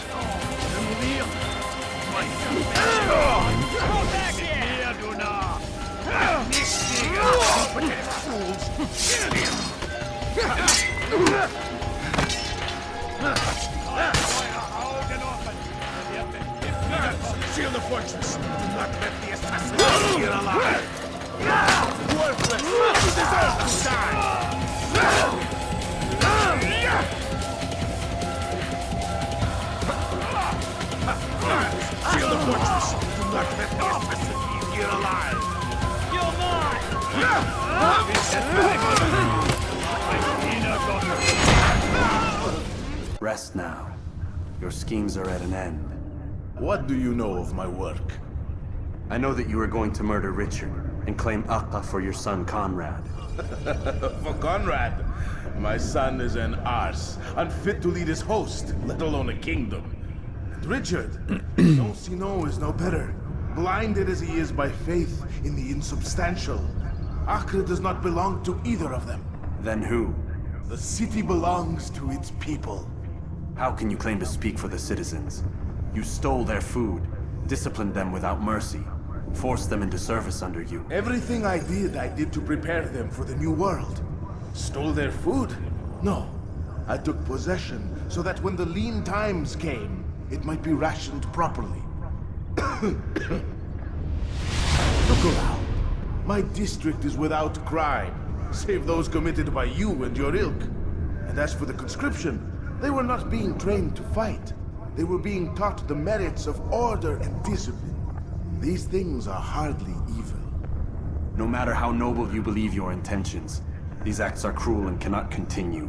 Seal the fortress. Do not let the assassin get here alive. Worthless. You deserve to die. Seal the fortress. Do not let the assassin leave here alive. You're mine! Rest now. Your schemes are at an end. What do you know of my work? I know that you are going to murder Richard and claim Acre for your son Conrad. For Conrad? My son is an arse, unfit to lead his host, let alone a kingdom. And Richard, Don Sino is no better. Blinded as he is by faith in the insubstantial. Acre does not belong to either of them. Then who? The city belongs to its people. How can you claim to speak for the citizens? You stole their food, disciplined them without mercy, forced them into service under you. Everything I did to prepare them for the new world. Stole their food? No. I took possession so that when the lean times came, it might be rationed properly. Look around. My district is without crime, save those committed by you and your ilk. And as for the conscription, they were not being trained to fight. They were being taught the merits of order and discipline. These things are hardly evil. No matter how noble you believe your intentions, these acts are cruel and cannot continue.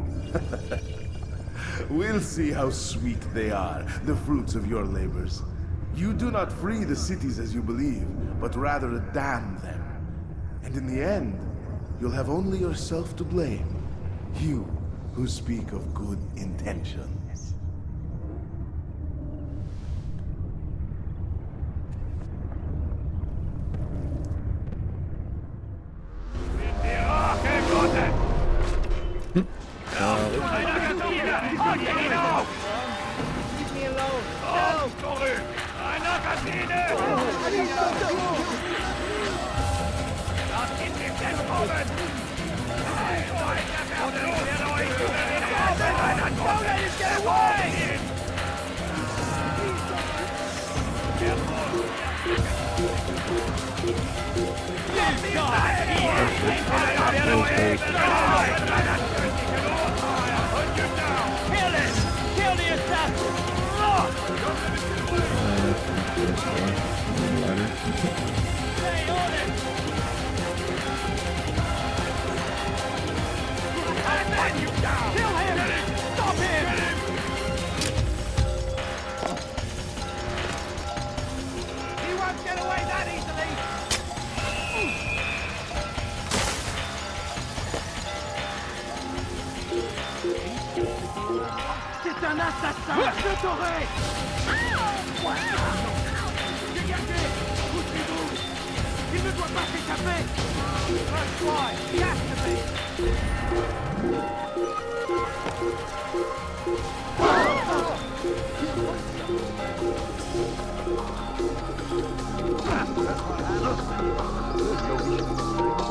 We'll see how sweet they are, the fruits of your labors. You do not free the cities as you believe, but rather damn them. And in the end, you'll have only yourself to blame. You who speak of good intentions.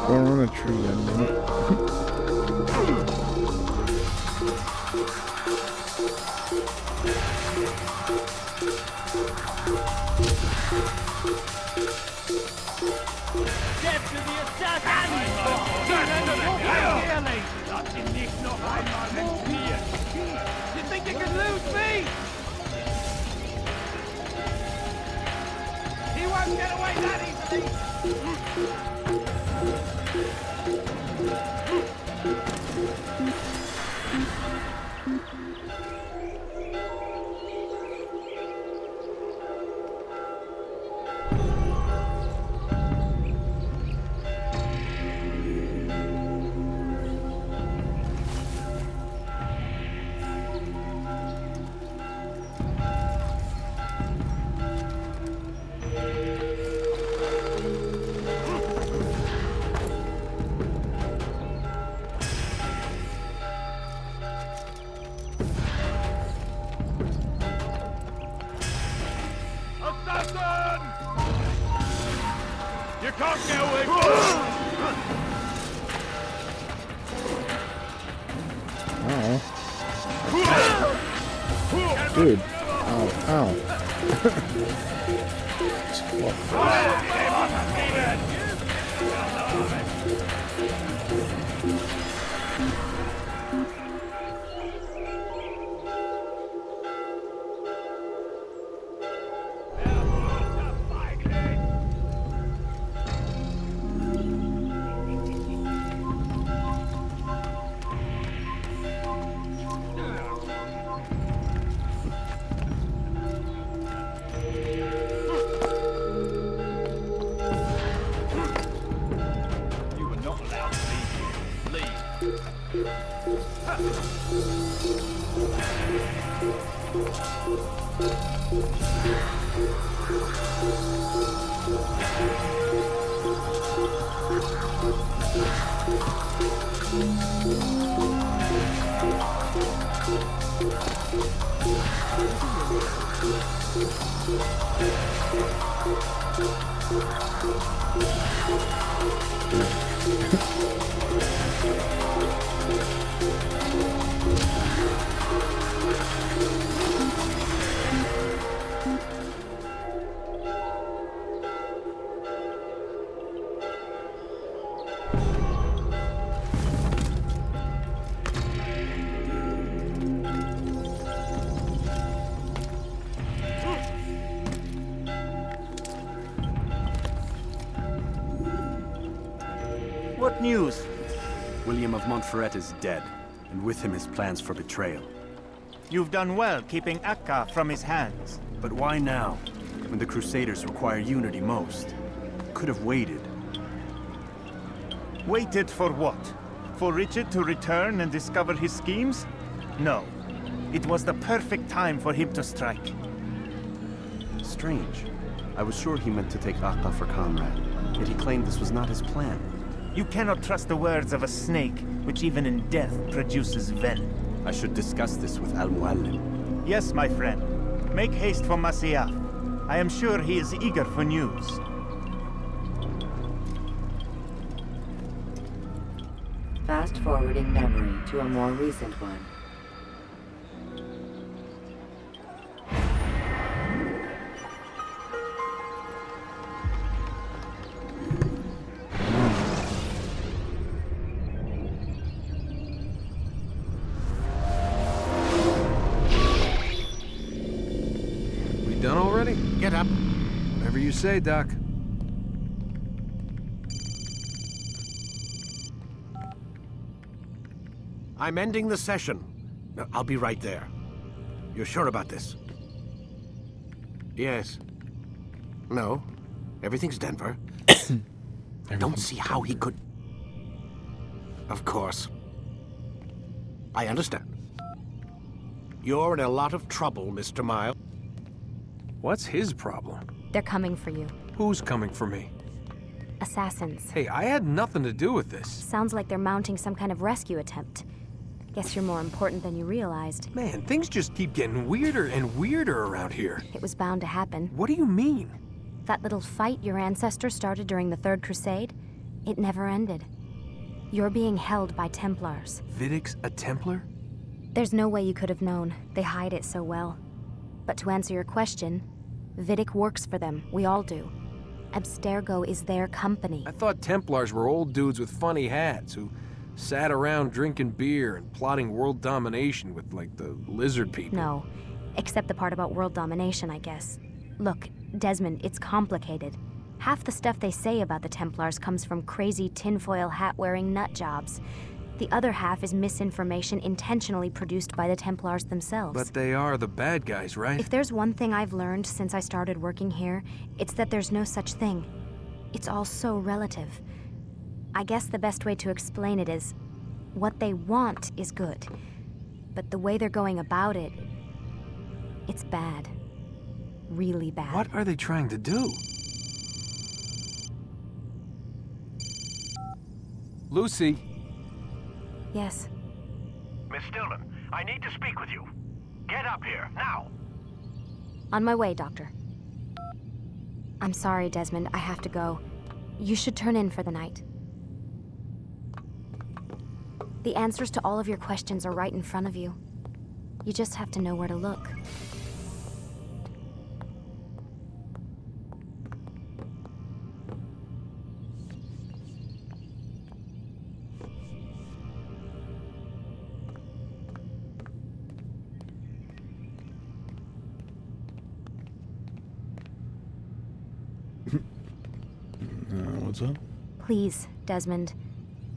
Going on a tree, You think you can lose me? He won't get away that easily! Dude. Ow. You were not allowed to leave here. What news? William of Montferrat is dead, and with him his plans for betrayal. You've done well keeping Akka from his hands. But why now, when the Crusaders require unity most? Could have waited. Waited for what? For Richard to return and discover his schemes? No. It was the perfect time for him to strike. Strange. I was sure he meant to take Akka for Conrad, yet he claimed this was not his plan. You cannot trust the words of a snake, which even in death produces venom. I should discuss this with Al-Mualim. Yes, my friend. Make haste for Masyaf. I am sure he is eager for news. Fast-forwarding memory to a more recent one. Done already? Get up. Whatever you say, Doc. I'm ending the session. No, I'll be right there. You're sure about this? Yes. No. Everything's Denver. I don't see how he could... Of course. I understand. You're in a lot of trouble, Mr. Miles. What's his problem? They're coming for you. Who's coming for me? Assassins. Hey, I had nothing to do with this. Sounds like they're mounting some kind of rescue attempt. Guess you're more important than you realized. Man, things just keep getting weirder and weirder around here. It was bound to happen. What do you mean? That little fight your ancestors started during the Third Crusade, it never ended. You're being held by Templars. Vidic's a Templar? There's no way you could have known. They hide it so well. But to answer your question, Vidic works for them. We all do. Abstergo is their company. I thought Templars were old dudes with funny hats who sat around drinking beer and plotting world domination with, like, the lizard people. No, except the part about world domination, I guess. Look, Desmond, it's complicated. Half the stuff they say about the Templars comes from crazy tinfoil hat-wearing nut jobs. The other half is misinformation intentionally produced by the Templars themselves. But they are the bad guys, right? If there's one thing I've learned since I started working here, it's that there's no such thing. It's all so relative. I guess the best way to explain it is, what they want is good. But the way they're going about it, it's bad. Really bad. What are they trying to do? Lucy? Yes. Miss Stillman, I need to speak with you. Get up here, now! On my way, Doctor. I'm sorry, Desmond. I have to go. You should turn in for the night. The answers to all of your questions are right in front of you. You just have to know where to look. What's up? Please, Desmond.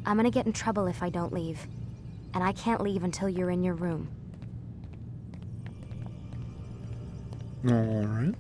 I'm gonna get in trouble if I don't leave. And I can't leave until you're in your room. Alright.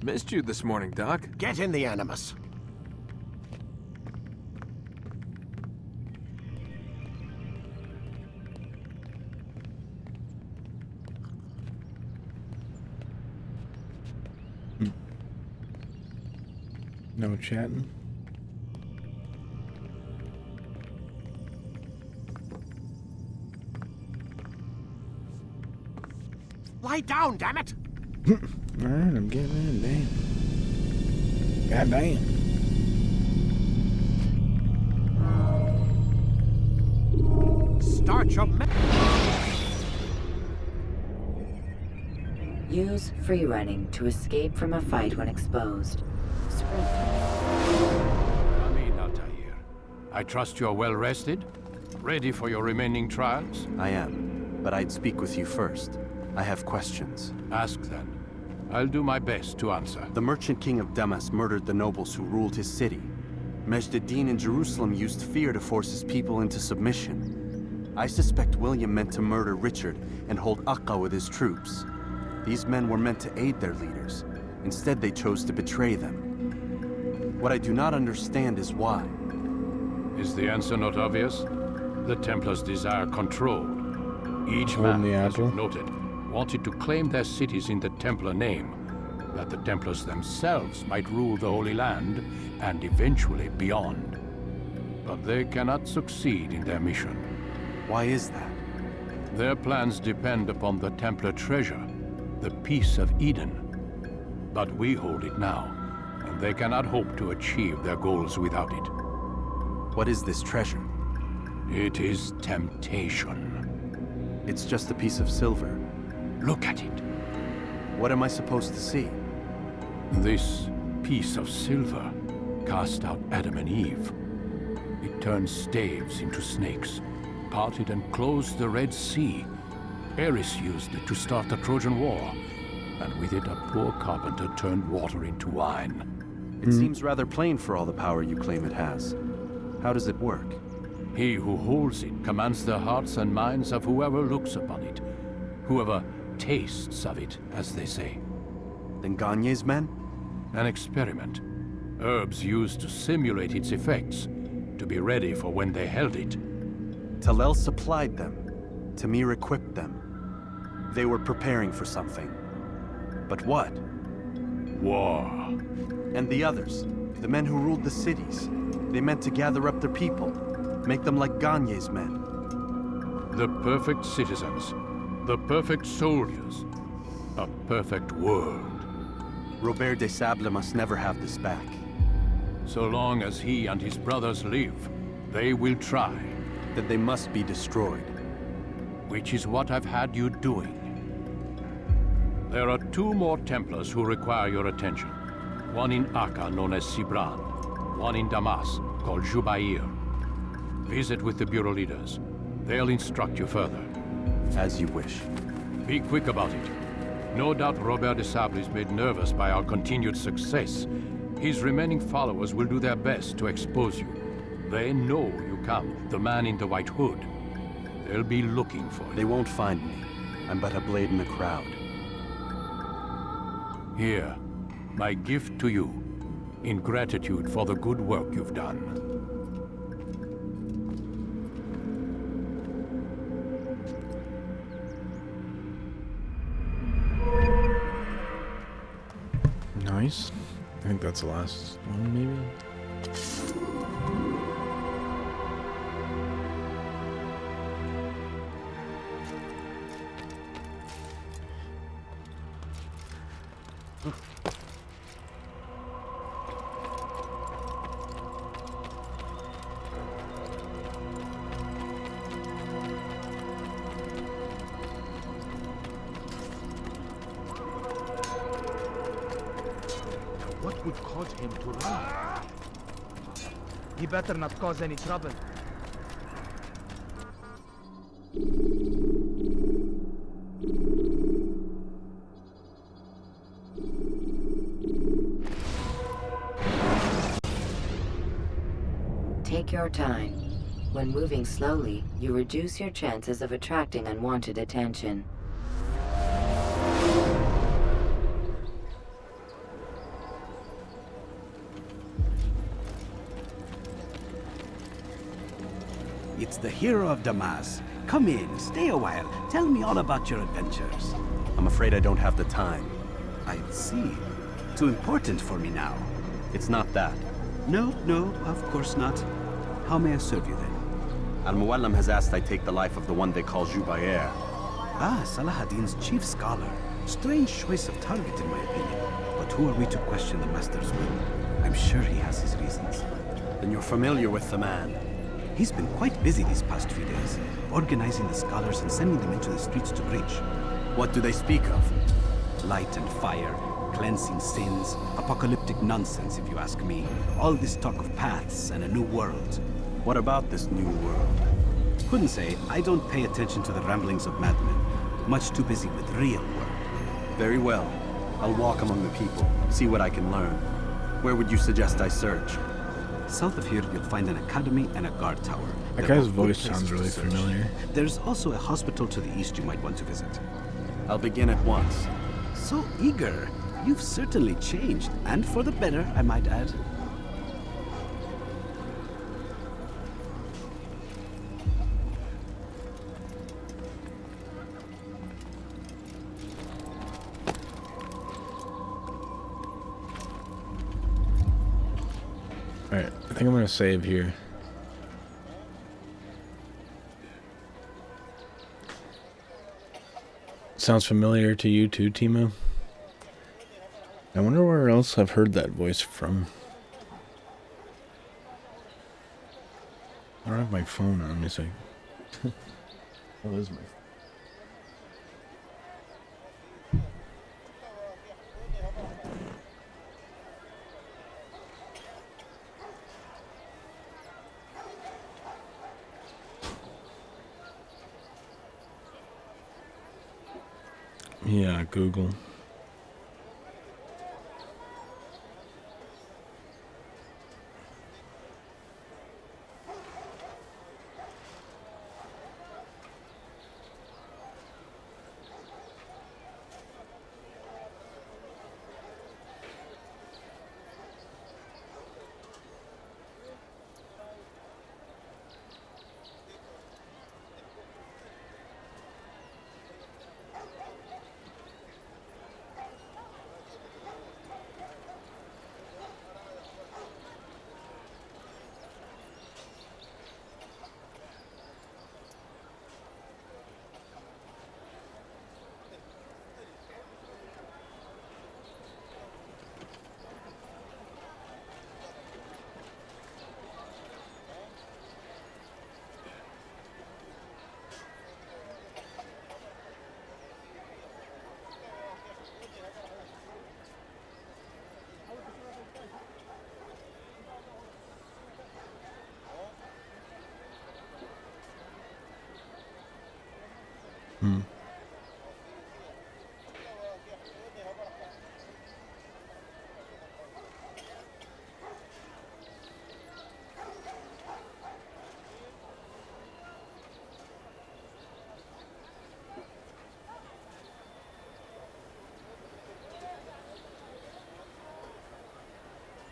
Missed you this morning, Doc. Get in the Animus. No chatting. Lie down, damn it! Alright, I'm getting in, damn. God damn. Start your Use free running to escape from a fight when exposed. Sprint. Come in, Altair. I trust you're well rested? Ready for your remaining trials? I am, but I'd speak with you first. I have questions. Ask then. I'll do my best to answer. The merchant king of Damas murdered the nobles who ruled his city. Majd-Addin in Jerusalem used fear to force his people into submission. I suspect William meant to murder Richard and hold Akka with his troops. These men were meant to aid their leaders. Instead, they chose to betray them. What I do not understand is why. Is the answer not obvious? The Templars desire control. Each man, as you noted, wanted to claim their cities in the Templar name, that the Templars themselves might rule the Holy Land and eventually beyond. But they cannot succeed in their mission. Why is that? Their plans depend upon the Templar treasure, the Peace of Eden. But we hold it now, and they cannot hope to achieve their goals without it. What is this treasure? It is temptation. It's just a piece of silver. Look at it. What am I supposed to see? This piece of silver cast out Adam and Eve. It turned staves into snakes, parted and closed the Red Sea. Ares used it to start the Trojan War, and with it a poor carpenter turned water into wine. It seems rather plain for all the power you claim it has. How does it work? He who holds it commands the hearts and minds of whoever looks upon it, whoever tastes of it, as they say. Then Gagne's men? An experiment. Herbs used to simulate its effects, to be ready for when they held it. Talel supplied them. Tamir equipped them. They were preparing for something. But what? War. And the others, the men who ruled the cities, they meant to gather up their people, make them like Gagne's men. The perfect citizens, the perfect soldiers, a perfect world. Robert de Sable must never have this back. So long as he and his brothers live, they will try. Then they must be destroyed. Which is what I've had you doing. There are 2 more Templars who require your attention. One in Akka, known as Sibran. One in Damas, called Jubair. Visit with the Bureau leaders. They'll instruct you further. As you wish. Be quick about it. No doubt Robert de Sable is made nervous by our continued success. His remaining followers will do their best to expose you. They know you come, the man in the white hood. They'll be looking for you. They won't find me. I'm but a blade in the crowd. Here, my gift to you, in gratitude for the good work you've done. Nice. I think that's the last one, maybe? What would cause him to run? He better not cause any trouble. Take your time. When moving slowly, you reduce your chances of attracting unwanted attention. It's the hero of Damas. Come in, stay a while. Tell me all about your adventures. I'm afraid I don't have the time. I see. Too important for me now. It's not that. No, no, of course not. How may I serve you then? Al-Muallim has asked I take the life of the one they call Jubair. Ah, Saladin's chief scholar. Strange choice of target, in my opinion. But who are we to question the Master's will? I'm sure he has his reasons. Then you're familiar with the man. He's been quite busy these past few days, organizing the scholars and sending them into the streets to preach. What do they speak of? Light and fire, cleansing sins, apocalyptic nonsense, if you ask me. All this talk of paths and a new world. What about this new world? Couldn't say. I don't pay attention to the ramblings of madmen. Much too busy with real work. Very well. I'll walk among the people, see what I can learn. Where would you suggest I search? South of here, you'll find an academy and a guard tower. That They're guy's both good voice places sounds to really search. familiar. There's also a hospital to the east you might want to visit. I'll begin at once. So eager. You've certainly changed, and for the better, I might add. Alright, I think I'm gonna save here. Sounds familiar to you too, Timo? I wonder where else I've heard that voice from. I don't have my phone on me, so... What is my phone? Yeah, Google.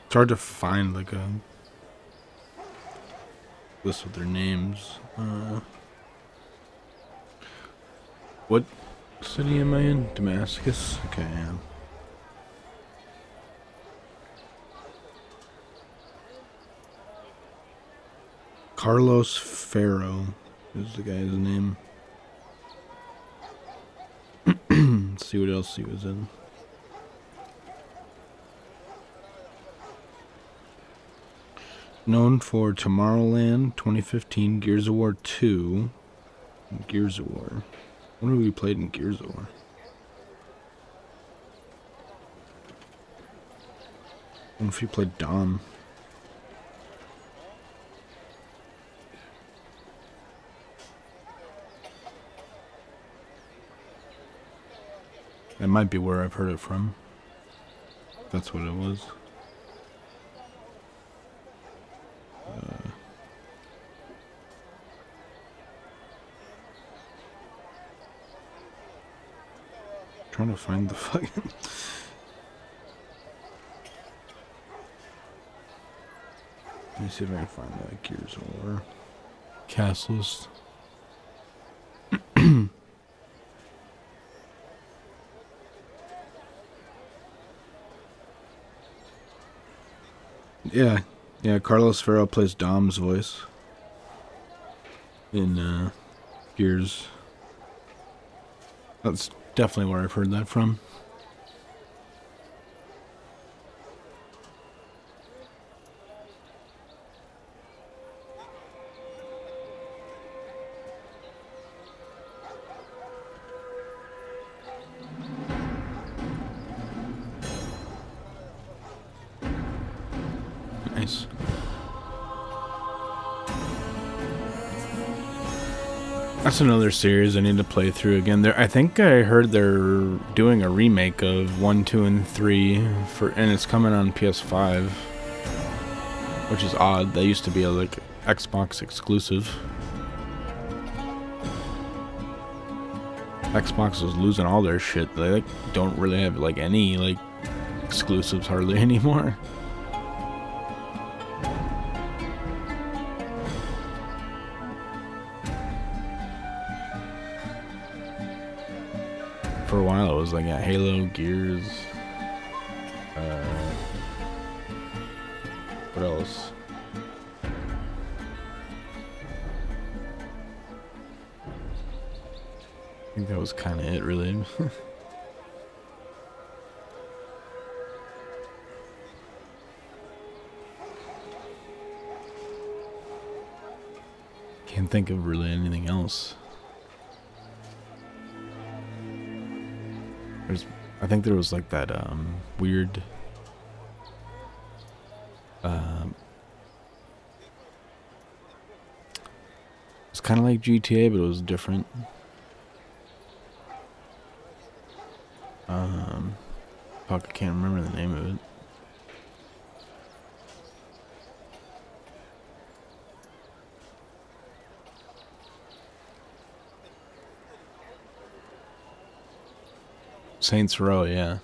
It's hard to find like a list with their names. What city am I in? Damascus? Okay, yeah. Carlos Ferro is the guy's name. Let's see what else he was in. Known for Tomorrowland, 2015, Gears of War 2, and Gears of War. I wonder who we played in Gears of War. I wonder if he played Dom. That might be where I've heard it from. That's what it was. Trying to find the fucking... Let me see if I can find that Gears of War. Cast list. Yeah. Yeah, Carlos Ferro plays Dom's voice in Gears. That's definitely where I've heard that from. Nice. That's another series I need to play through again. I think I heard they're doing a remake of 1, 2, and 3 and it's coming on PS5, which is odd. They used to be a like Xbox exclusive. Xbox is losing all their shit. They like don't really have like any like exclusives hardly anymore. For a while, it was like Halo, Gears. What else? I think that was kind of it, really. Can't think of really anything else. I think there was like that weird it's kind of like GTA, but it was different. Fuck, I can't remember the name of it. Saints Row, yeah.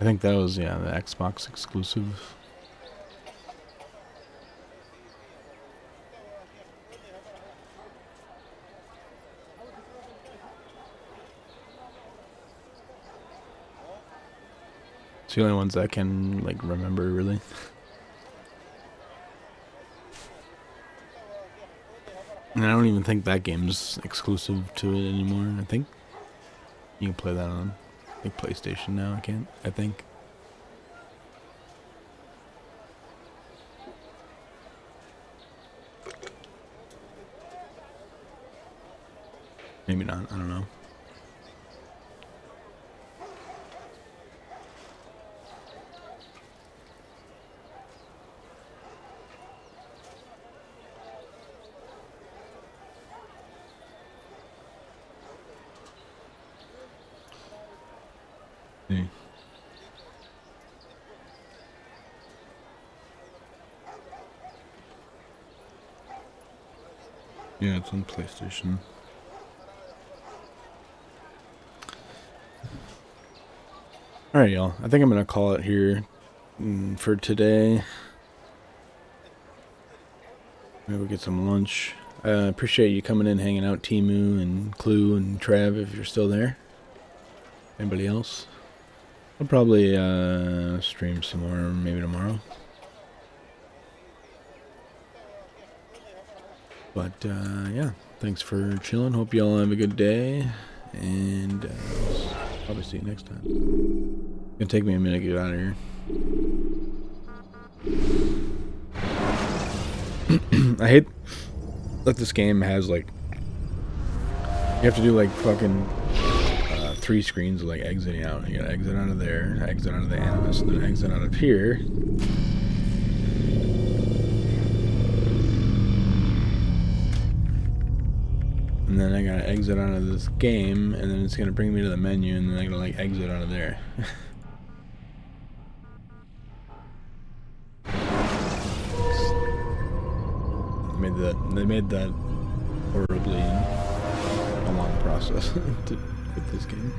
I think that was, yeah, the Xbox exclusive. It's the only ones I can, like, remember, really. And I don't even think that game's exclusive to it anymore. I think you can play that on like PlayStation now. I think. Maybe not. I don't know. Yeah, it's on PlayStation. Alright, y'all. I think I'm going to call it here for today. Maybe we'll get some lunch. I appreciate you coming in, hanging out, Timu and Clue and Trav, if you're still there. Anybody else? I'll probably stream some more maybe tomorrow. But yeah, thanks for chilling. Hope you all have a good day, and probably see you next time. It's gonna take me a minute to get out of here. I hate that this game has like you have to do like fucking 3 screens of like exiting out. You gotta exit out of there, exit out of the Animus, and then exit out of here. And then I gotta exit out of this game, and then it's gonna bring me to the menu, and then I gotta like exit out of there. They made that horribly a long process to with this game.